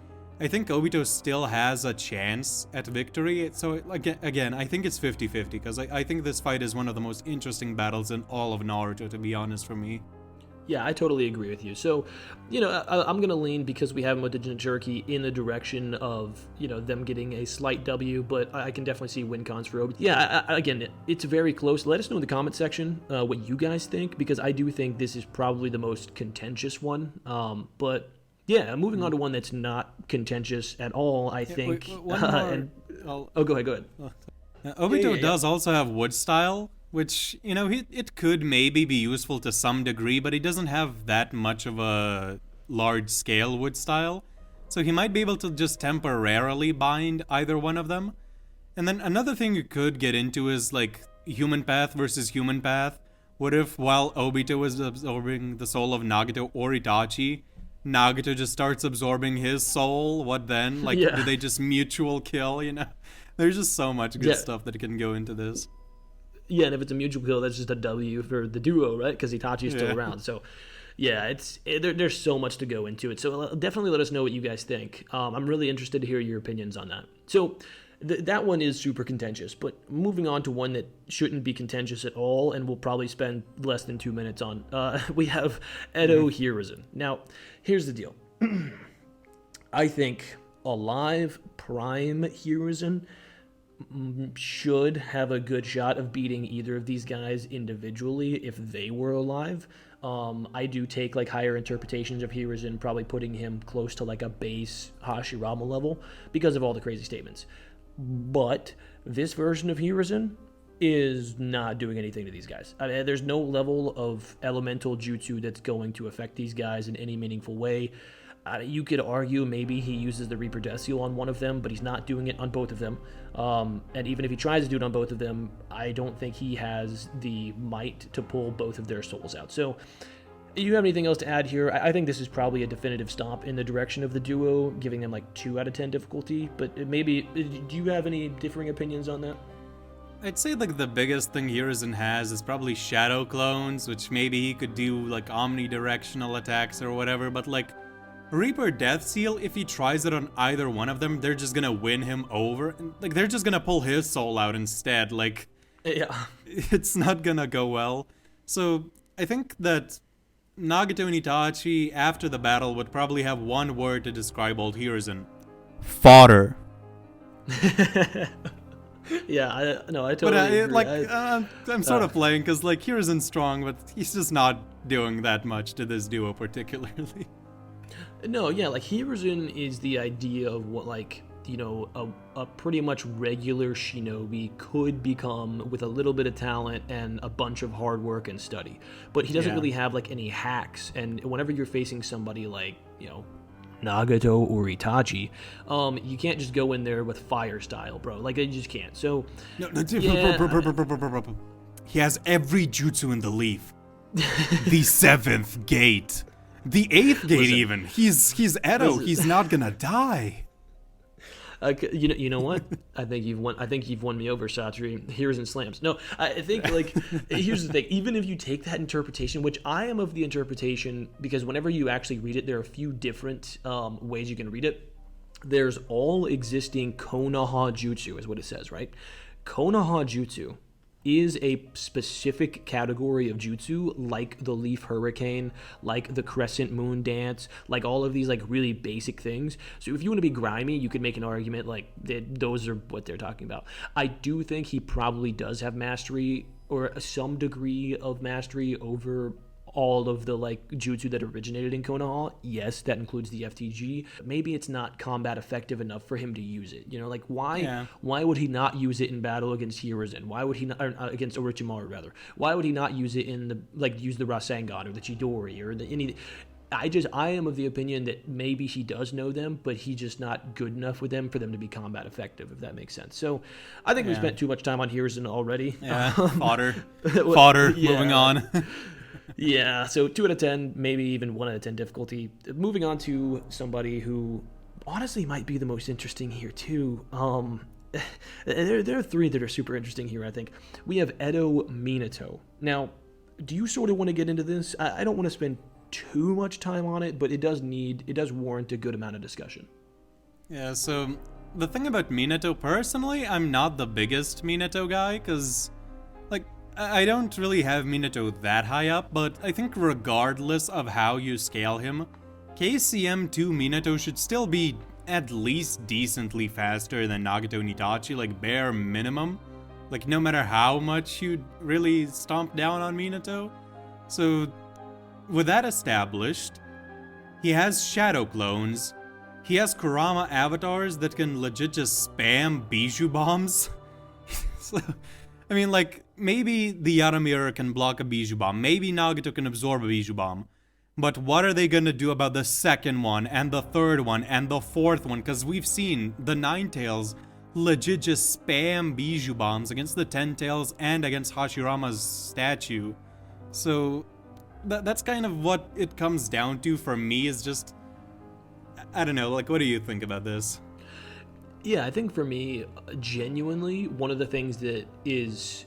I think Obito still has a chance at victory. So again, I think it's 50-50, because I think this fight is one of the most interesting battles in all of Naruto, to be honest, for me. Yeah, I totally agree with you. So, you know, I'm going to lean, because we have him with the Jinchuriki, in the direction of, you know, them getting a slight W, but I can definitely see win cons for Obito. Yeah, again, it's very close. Let us know in the comment section what you guys think, because I do think this is probably the most contentious one. But yeah, moving on to one that's not contentious at all, I think. One more. Go ahead. Obito does also have wood style, which, you know, it could maybe be useful to some degree, but he doesn't have that much of a large-scale wood style. So he might be able to just temporarily bind either one of them. And then another thing you could get into is, like, human path versus human path. What if, while Obito was absorbing the soul of Nagato or Itachi, Nagato just starts absorbing his soul? What then? Like, do they just mutual kill, you know? There's just so much good stuff that can go into this. Yeah, and if it's a mutual kill, that's just a W for the duo, right? Because Itachi is still around. So, yeah, there's so much to go into it. So definitely let us know what you guys think. I'm really interested to hear your opinions on that. So that one is super contentious. But moving on to one that shouldn't be contentious at all, and we'll probably spend less than 2 minutes on, we have Edo Hiruzen. Now, here's the deal. I think alive prime Hiruzen should have a good shot of beating either of these guys individually if they were alive. I do take like higher interpretations of Hiruzen, probably putting him close to like a base Hashirama level because of all the crazy statements. But this version of Hiruzen is not doing anything to these guys. I mean, there's no level of elemental jutsu that's going to affect these guys in any meaningful way. You could argue maybe he uses the Reaper Death Seal on one of them, but he's not doing it on both of them. And even if he tries to do it on both of them, I don't think he has the might to pull both of their souls out. So, you have anything else to add here? I think this is probably a definitive stomp in the direction of the duo, giving them like 2 out of 10 difficulty. But maybe, do you have any differing opinions on that? I'd say like the biggest thing Hiruzen has is probably shadow clones, which maybe he could do like omnidirectional attacks or whatever, but like Reaper Death Seal, if he tries it on either one of them, they're just gonna win him over. Like, they're just gonna pull his soul out instead. Like, yeah, it's not gonna go well. So, I think that Nagato and Itachi, after the battle, would probably have one word to describe old Hiruzen. Fodder. Yeah, I totally agree. Like, I'm sort of playing, because, like, Hiruzen's strong, but he's just not doing that much to this duo particularly. No, yeah, like Hiruzen is the idea of what, like, you know, a pretty much regular shinobi could become with a little bit of talent and a bunch of hard work and study. But he doesn't really have like any hacks, and whenever you're facing somebody like, you know, Nagato or Itachi, you can't just go in there with fire style, bro. Like, you just can't. So he has every jutsu in the leaf. The 7th gate. The 8th gate. Listen, even. He's Edo. He's not gonna die. You know what? I think you've won me over, Satri. Hiruzen slams. No, I think, like, here's the thing. Even if you take that interpretation, which I am of the interpretation, because whenever you actually read it, there are a few different ways you can read it. There's all existing Konoha Jutsu, is what it says, right? Konoha Jutsu is a specific category of jutsu, like the Leaf Hurricane, like the Crescent Moon Dance, like all of these like really basic things. So if you want to be grimy, you could make an argument like those are what they're talking about. I do think he probably does have mastery, or some degree of mastery, over all of the like jutsu that originated in Konoha. Yes, that includes the FTG. Maybe it's not combat effective enough for him to use it. You know, like why would he not use it in battle against Hiruzen? Why would he not, or, against Orochimaru rather? Why would he not use it in the like use the Rasengan or the Chidori or any? I am of the opinion that maybe he does know them, but he's just not good enough with them for them to be combat effective, if that makes sense. So I think we spent too much time on Hiruzen already. Yeah, fodder. Moving on. Yeah, so 2 out of 10, maybe even 1 out of 10 difficulty. Moving on to somebody who honestly might be the most interesting here too. There are 3 that are super interesting here, I think. We have Edo Minato. Now, do you sort of want to get into this? I don't want to spend too much time on it, but it does warrant a good amount of discussion. Yeah, so the thing about Minato, personally, I'm not the biggest Minato guy, because, like, I don't really have Minato that high up, but I think regardless of how you scale him, KCM 2 Minato should still be at least decently faster than Nagato and Itachi, like bare minimum. Like, no matter how much you really stomp down on Minato. So, with that established, he has shadow clones, he has Kurama avatars that can legit just spam Bijou bombs. So, I mean, like, maybe the Yaramira can block a Bijou bomb, maybe Nagato can absorb a Bijou bomb, but what are they gonna do about the second one, and the third one, and the fourth one? Because we've seen the Nine Tails legit just spam Bijou bombs against the Ten Tails and against Hashirama's statue. So that's kind of what it comes down to for me, is just, I don't know, like, what do you think about this? Yeah, I think for me, genuinely, one of the things that is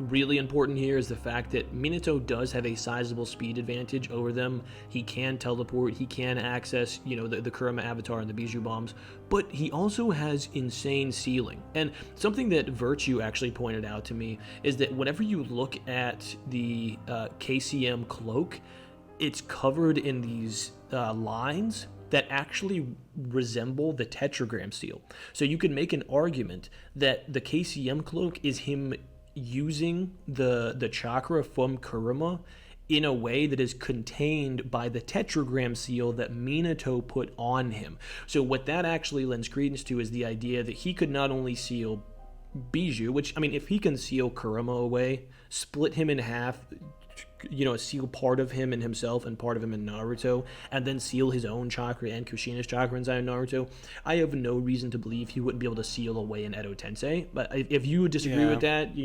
really important here is the fact that Minato does have a sizable speed advantage over them. He can teleport, he can access, the Kurama avatar and the Bijou bombs, but he also has insane ceiling. And something that Virtue actually pointed out to me is that whenever you look at the KCM cloak, it's covered in these lines that actually resemble the tetragram seal. So you could make an argument that the KCM cloak is him using the chakra from Kurama in a way that is contained by the tetragram seal that Minato put on him. So what that actually lends credence to is the idea that he could not only seal Bijou, which, I mean, if he can seal Kurama away, split him in half, seal part of him in himself and part of him in Naruto, and then seal his own chakra and Kushina's chakra inside of Naruto, I have no reason to believe he wouldn't be able to seal away in Edo Tensei. But if you disagree with that,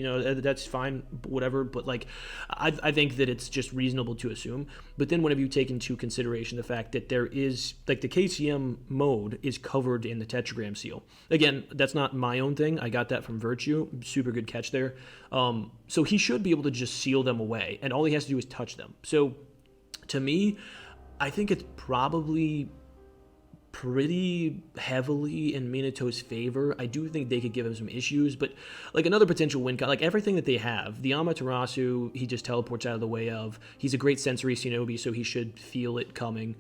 that's fine, whatever. But like, I think that it's just reasonable to assume. But then whenever you take into consideration the fact that there is, like, the KCM mode is covered in the tetragram seal. Again, that's not my own thing. I got that from Virtue. Super good catch there. So he should be able to just seal them away, and all he has to do is touch them. So to me, I think it's probably pretty heavily in Minato's favor. I do think they could give him some issues, but like another potential win, like everything that they have, the Amaterasu, he just teleports out of the way of. He's a great sensory shinobi, so he should feel it coming.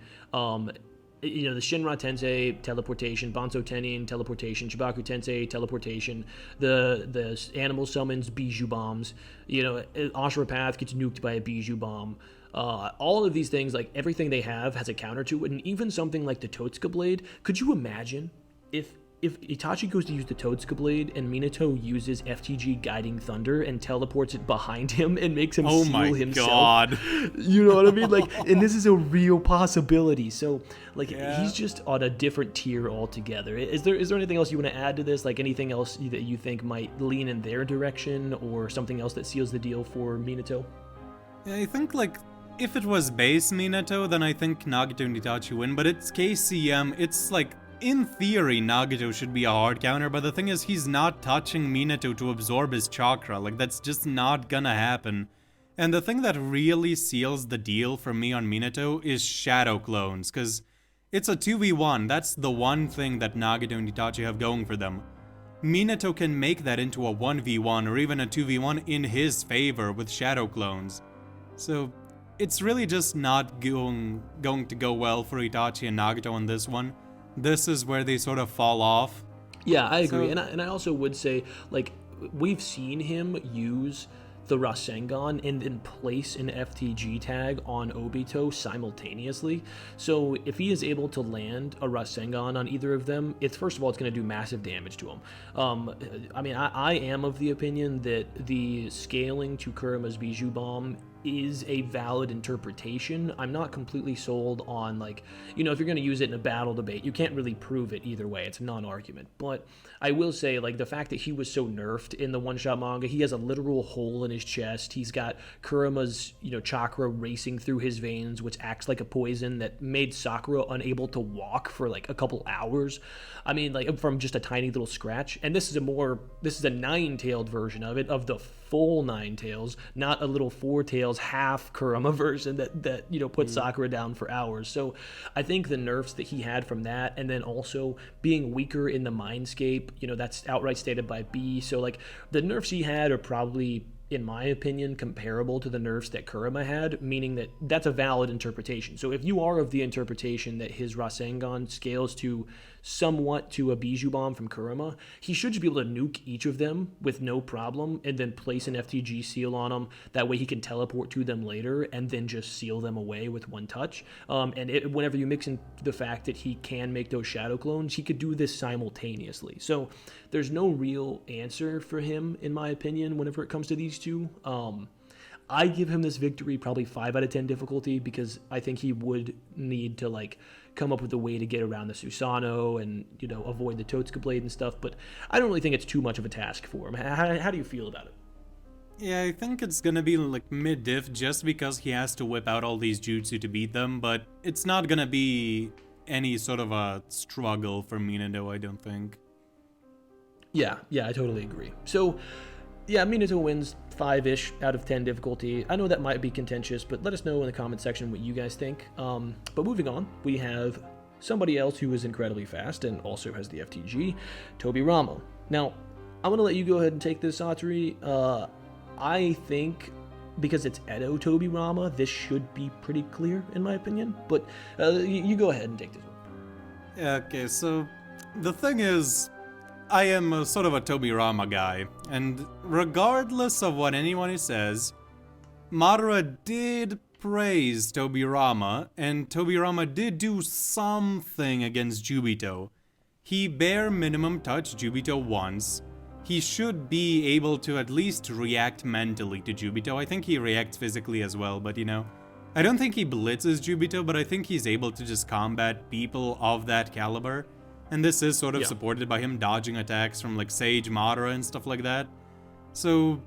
The Shinra Tensei, teleportation, Banzo Tenin, teleportation, Chibaku Tensei, teleportation, the animal summons Bijou bombs, Ashura Path gets nuked by a Bijou bomb. All of these things, like everything they have has a counter to it, and even something like the Totsuka Blade. Could you imagine if Itachi goes to use the Totsuka Blade and Minato uses FTG Guiding Thunder and teleports it behind him and makes him seal himself? God. You know what I mean? Like, and this is a real possibility. So, like, he's just on a different tier altogether. Is there anything else you want to add to this? Like, anything else that you think might lean in their direction, or something else that seals the deal for Minato? Yeah, I think, like, if it was base Minato, then I think Nagato and Itachi win, but it's KCM, it's like, in theory, Nagato should be a hard counter, but the thing is, he's not touching Minato to absorb his chakra. Like, that's just not gonna happen. And the thing that really seals the deal for me on Minato is shadow clones, because it's a 2v1. That's the one thing that Nagato and Itachi have going for them. Minato can make that into a 1v1 or even a 2v1 in his favor with shadow clones. So it's really just not going to go well for Itachi and Nagato on this one. This is where they sort of fall off. Yeah, I agree. And I also would say, like, we've seen him use the Rasengan and then place an FTG tag on Obito simultaneously. So if he is able to land a Rasengan on either of them, it's first of all, it's going to do massive damage to him. I mean, I am of the opinion that the scaling to Kurama's Bijou Bomb is a valid interpretation. I'm not completely sold on, like, you know, if you're going to use it in a battle debate, you can't really prove it either way. It's a non-argument. But I will say, like, the fact that he was so nerfed in the one-shot manga, he has a literal hole in his chest. He's got Kurama's, you know, chakra racing through his veins, which acts like a poison that made Sakura unable to walk for like a couple hours. I mean, like, from just a tiny little scratch. And this is a nine-tailed version of it, of the full nine tails, not a little four tails half Kurama version that you know, put Sakura down for hours. So I think the nerfs that he had from that, and then also being weaker in the Mindscape, you know, that's outright stated by B. So like the nerfs he had are probably, in my opinion, comparable to the nerfs that Kurama had, meaning that that's a valid interpretation. So if you are of the interpretation that his Rasengan scales to somewhat to a Bijou Bomb from Kurama, he should just be able to nuke each of them with no problem and then place an FTG seal on them. That way he can teleport to them later and then just seal them away with one touch. Whenever you mix in the fact that he can make those shadow clones, he could do this simultaneously. So there's no real answer for him, in my opinion, whenever it comes to these two. I give him this victory probably 5 out of 10 difficulty, because I think he would need to like come up with a way to get around the Susanoo and, you know, avoid the Totsuka blade and stuff, but I don't really think it's too much of a task for him. How do you feel about it? Yeah, I think it's gonna be like mid-diff just because he has to whip out all these jutsu to beat them, but it's not gonna be any sort of a struggle for Minato, I don't think. Yeah, I totally agree. So, yeah, Minato wins 5-ish out of 10 difficulty. I know that might be contentious, but let us know in the comment section what you guys think. But moving on, we have somebody else who is incredibly fast and also has the FTG, Tobirama. Now, I'm going to let you go ahead and take this, Satori. I think because it's Edo Tobirama, this should be pretty clear, in my opinion. But you go ahead and take this one. Yeah, okay, so the thing is, I am a sort of a Tobirama guy, and regardless of what anyone says, Madara did praise Tobirama, and Tobirama did do something against Jubito. He bare minimum touched Jubito once. He should be able to at least react mentally to Jubito. I think he reacts physically as well, but you know, I don't think he blitzes Jubito, but I think he's able to just combat people of that caliber. And this is sort of supported by him dodging attacks from like Sage Madara and stuff like that. So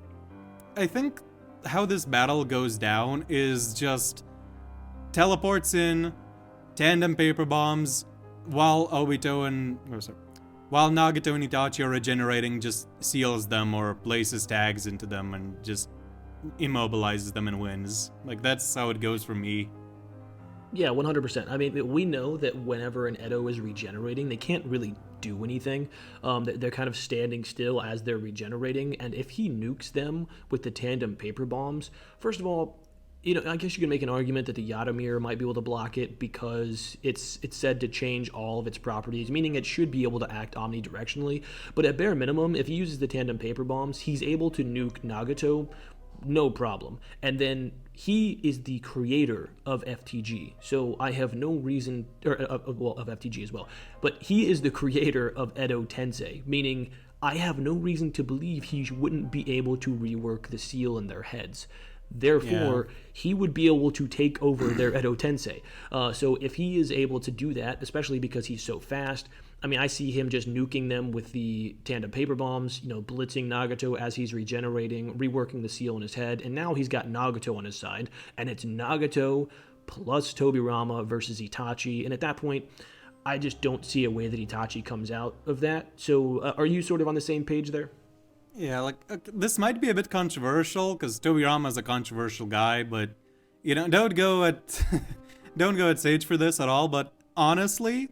I think how this battle goes down is just teleports in, tandem paper bombs, while Nagato and Itachi are regenerating, just seals them or places tags into them and just immobilizes them and wins. Like, that's how it goes for me. Yeah, 100%. I mean, we know that whenever an Edo is regenerating, they can't really do anything. They're kind of standing still as they're regenerating, and if he nukes them with the tandem paper bombs, first of all, you know, I guess you can make an argument that the Yadomir might be able to block it because it's said to change all of its properties, meaning it should be able to act omnidirectionally. But at bare minimum, if he uses the tandem paper bombs, he's able to nuke Nagato, no problem. And then he is the creator of FTG, so I have no reason, of FTG as well, but he is the creator of Edo Tensei, meaning I have no reason to believe he wouldn't be able to rework the seal in their heads. Therefore, he would be able to take over their Edo Tensei. So if he is able to do that, especially because he's so fast, I mean, I see him just nuking them with the tandem paper bombs, you know, blitzing Nagato as he's regenerating, reworking the seal in his head, and now he's got Nagato on his side, and it's Nagato plus Tobirama versus Itachi, and at that point, I just don't see a way that Itachi comes out of that. So are you sort of on the same page there? Yeah, like, this might be a bit controversial, because Tobirama's a controversial guy, but, you know, don't go at Sage for this at all, but honestly,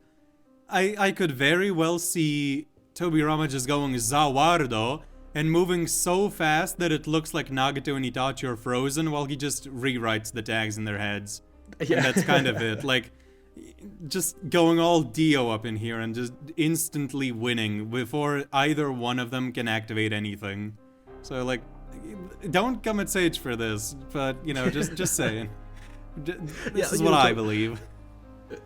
I could very well see Tobirama just going Zawardo and moving so fast that it looks like Nagato and Itachi are frozen while he just rewrites the tags in their heads. Yeah. And that's kind of it. Like, just going all Dio up in here and just instantly winning before either one of them can activate anything. So, like, don't come at Sage for this, but, you know, just saying. This is you what know, I believe.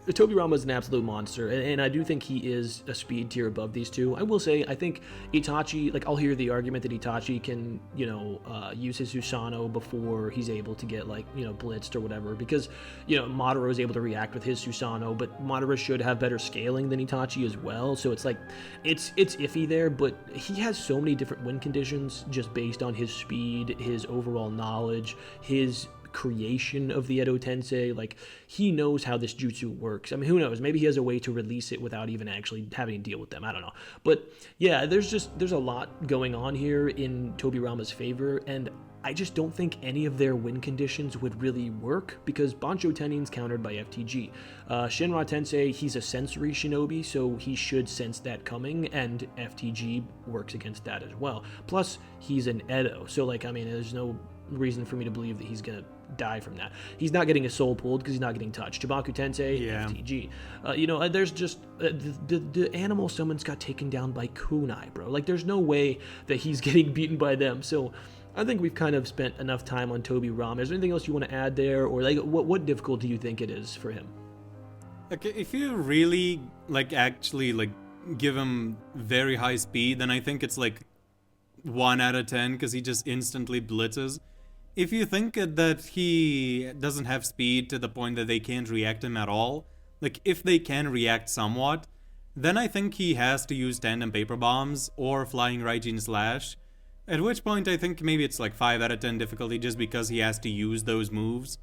Tobirama is an absolute monster, and I do think he is a speed tier above these two. I will say, I think Itachi, like, I'll hear the argument that Itachi can, you know, use his Susanoo before he's able to get, like, you know, blitzed or whatever, because, you know, Madara is able to react with his Susanoo, but Madara should have better scaling than Itachi as well, so it's like, it's iffy there, but he has so many different win conditions just based on his speed, his overall knowledge, his creation of the Edo Tensei. Like, he knows how this jutsu works. I mean, who knows? Maybe he has a way to release it without even actually having to deal with them. I don't know. But yeah, there's a lot going on here in Tobirama's favor, and I just don't think any of their win conditions would really work because Bancho Tenin's countered by FTG. Shinra Tensei, he's a sensory shinobi, so he should sense that coming, and FTG works against that as well. Plus, he's an Edo, so, like, I mean, there's no reason for me to believe that he's gonna die from that. He's not getting his soul pulled because he's not getting touched. Chibaku Tensei, FTG. You know, there's just the animal summons got taken down by kunai, bro. Like, there's no way that he's getting beaten by them. So I think we've kind of spent enough time on Tobirama. Is there anything else you want to add there, or like what difficult do you think it is for him? Okay, if you really like actually like give him very high speed, then I think it's like 1 out of 10 because he just instantly blitzes. If you think that he doesn't have speed to the point that they can't react him at all, like if they can react somewhat, then I think he has to use tandem paper bombs or flying Raijin slash. At which point I think maybe it's like 5 out of 10 difficulty just because he has to use those moves.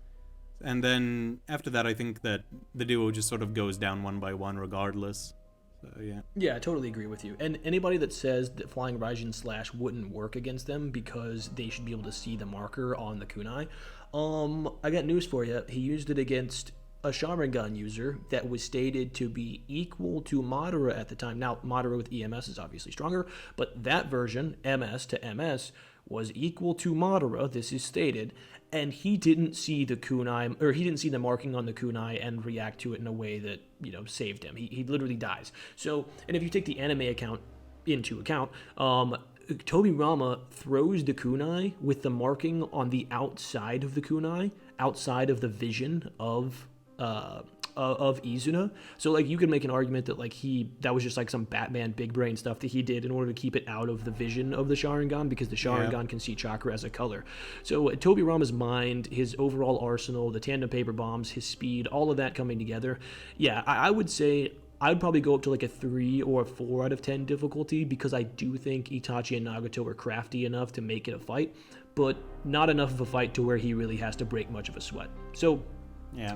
And then after that I think that the duo just sort of goes down one by one regardless. So, yeah. Yeah, I totally agree with you. And anybody that says that flying Raijin slash wouldn't work against them because they should be able to see the marker on the kunai, I got news for you. He used it against a Sharingan user that was stated to be equal to Madara at the time. Now, Madara with EMS is obviously stronger, but that version, MS to MS, was equal to Madara, this is stated, and he didn't see the kunai, or he didn't see the marking on the kunai and react to it in a way that, you know, saved him. He literally dies. So, and if you take the anime account into account, Tobirama throws the kunai with the marking on the outside of the kunai, outside of the vision of Izuna. So, like, you could make an argument that, like, that was just like some Batman big brain stuff that he did in order to keep it out of the vision of the Sharingan, because the Sharingan can see chakra as a color. So Tobirama's mind, his overall arsenal, the tandem paper bombs, his speed, all of that coming together, yeah, I would say I'd probably go up to like a 3 or a 4 out of 10 difficulty, because I do think Itachi and Nagato are crafty enough to make it a fight, but not enough of a fight to where he really has to break much of a sweat. So, yeah.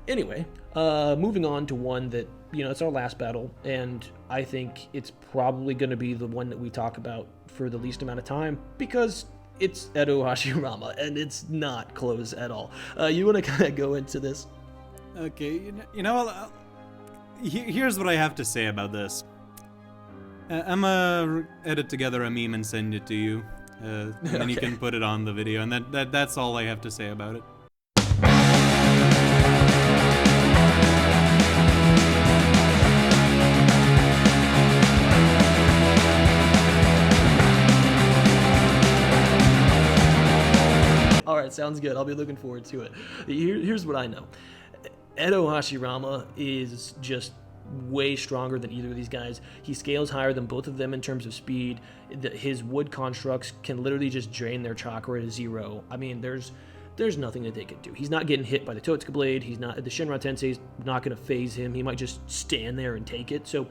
Anyway, moving on to one that, you know, it's our last battle, and I think it's probably going to be the one that we talk about for the least amount of time, because it's Edo Hashirama, and it's not close at all. You want to kind of go into this? Okay, you know, here's what I have to say about this. I'm gonna edit together a meme and send it to you, and then you can put it on the video, and that's all I have to say about it. Alright, sounds good. I'll be looking forward to it. Here's what I know. Edo Hashirama is just way stronger than either of these guys. He scales higher than both of them in terms of speed. His wood constructs can literally just drain their chakra to 0. I mean, there's nothing that they can do. He's not getting hit by the Totsuka blade. He's not. The Shinra Tensei's not going to phase him. He might just stand there and take it. So,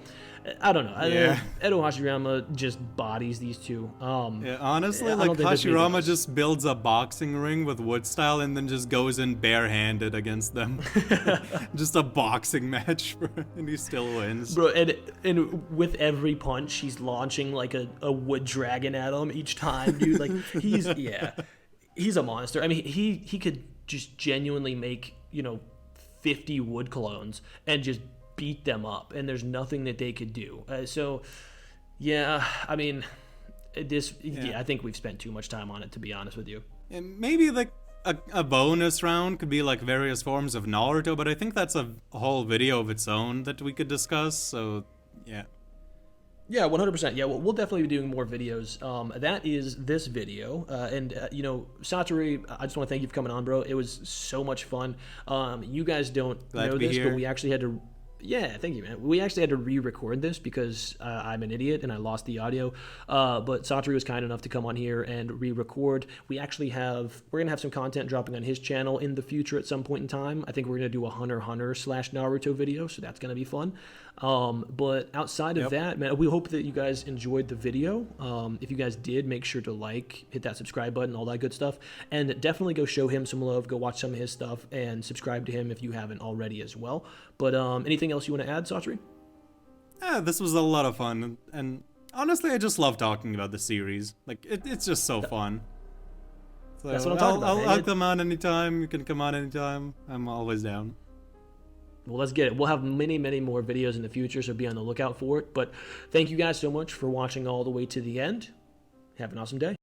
I don't know. Edo Hashirama just bodies these two. Yeah, honestly, like Hashirama just builds a boxing ring with wood style and then just goes in barehanded against them. Just a boxing match, and he still wins. Bro, and with every punch, he's launching like a wood dragon at him each time, dude. Like, he's a monster. I mean, he could just genuinely make, 50 wood clones and just beat them up, and there's nothing that they could do. I mean, I think we've spent too much time on it, to be honest with you. And maybe like a bonus round could be like various forms of Naruto, but I think that's a whole video of its own that we could discuss. So yeah. Yeah, 100%. Yeah, we'll definitely be doing more videos. That is this video. You know, Satoru, I just want to thank you for coming on, bro. It was so much fun. You guys don't Glad know to be this, here. but we actually had to. Yeah, thank you, man. We actually had to re-record this because I'm an idiot and I lost the audio. But Satoru was kind enough to come on here and re-record. We're gonna have some content dropping on his channel in the future at some point in time. I think we're gonna do a Hunter x Hunter / Naruto video, so that's gonna be fun. But outside of that, man, we hope that you guys enjoyed the video. If you guys did, make sure to hit that subscribe button, all that good stuff, and definitely go show him some love. Go watch some of his stuff and subscribe to him if you haven't already as well. But anything else you want to add, Satoru? Yeah, this was a lot of fun, and honestly, I just love talking about the series. Like, it's just so fun. So That's what I'm talking about, man. I'll come on anytime. You can come on anytime. I'm always down. Well, let's get it. We'll have many, many more videos in the future, so be on the lookout for it. But thank you guys so much for watching all the way to the end. Have an awesome day.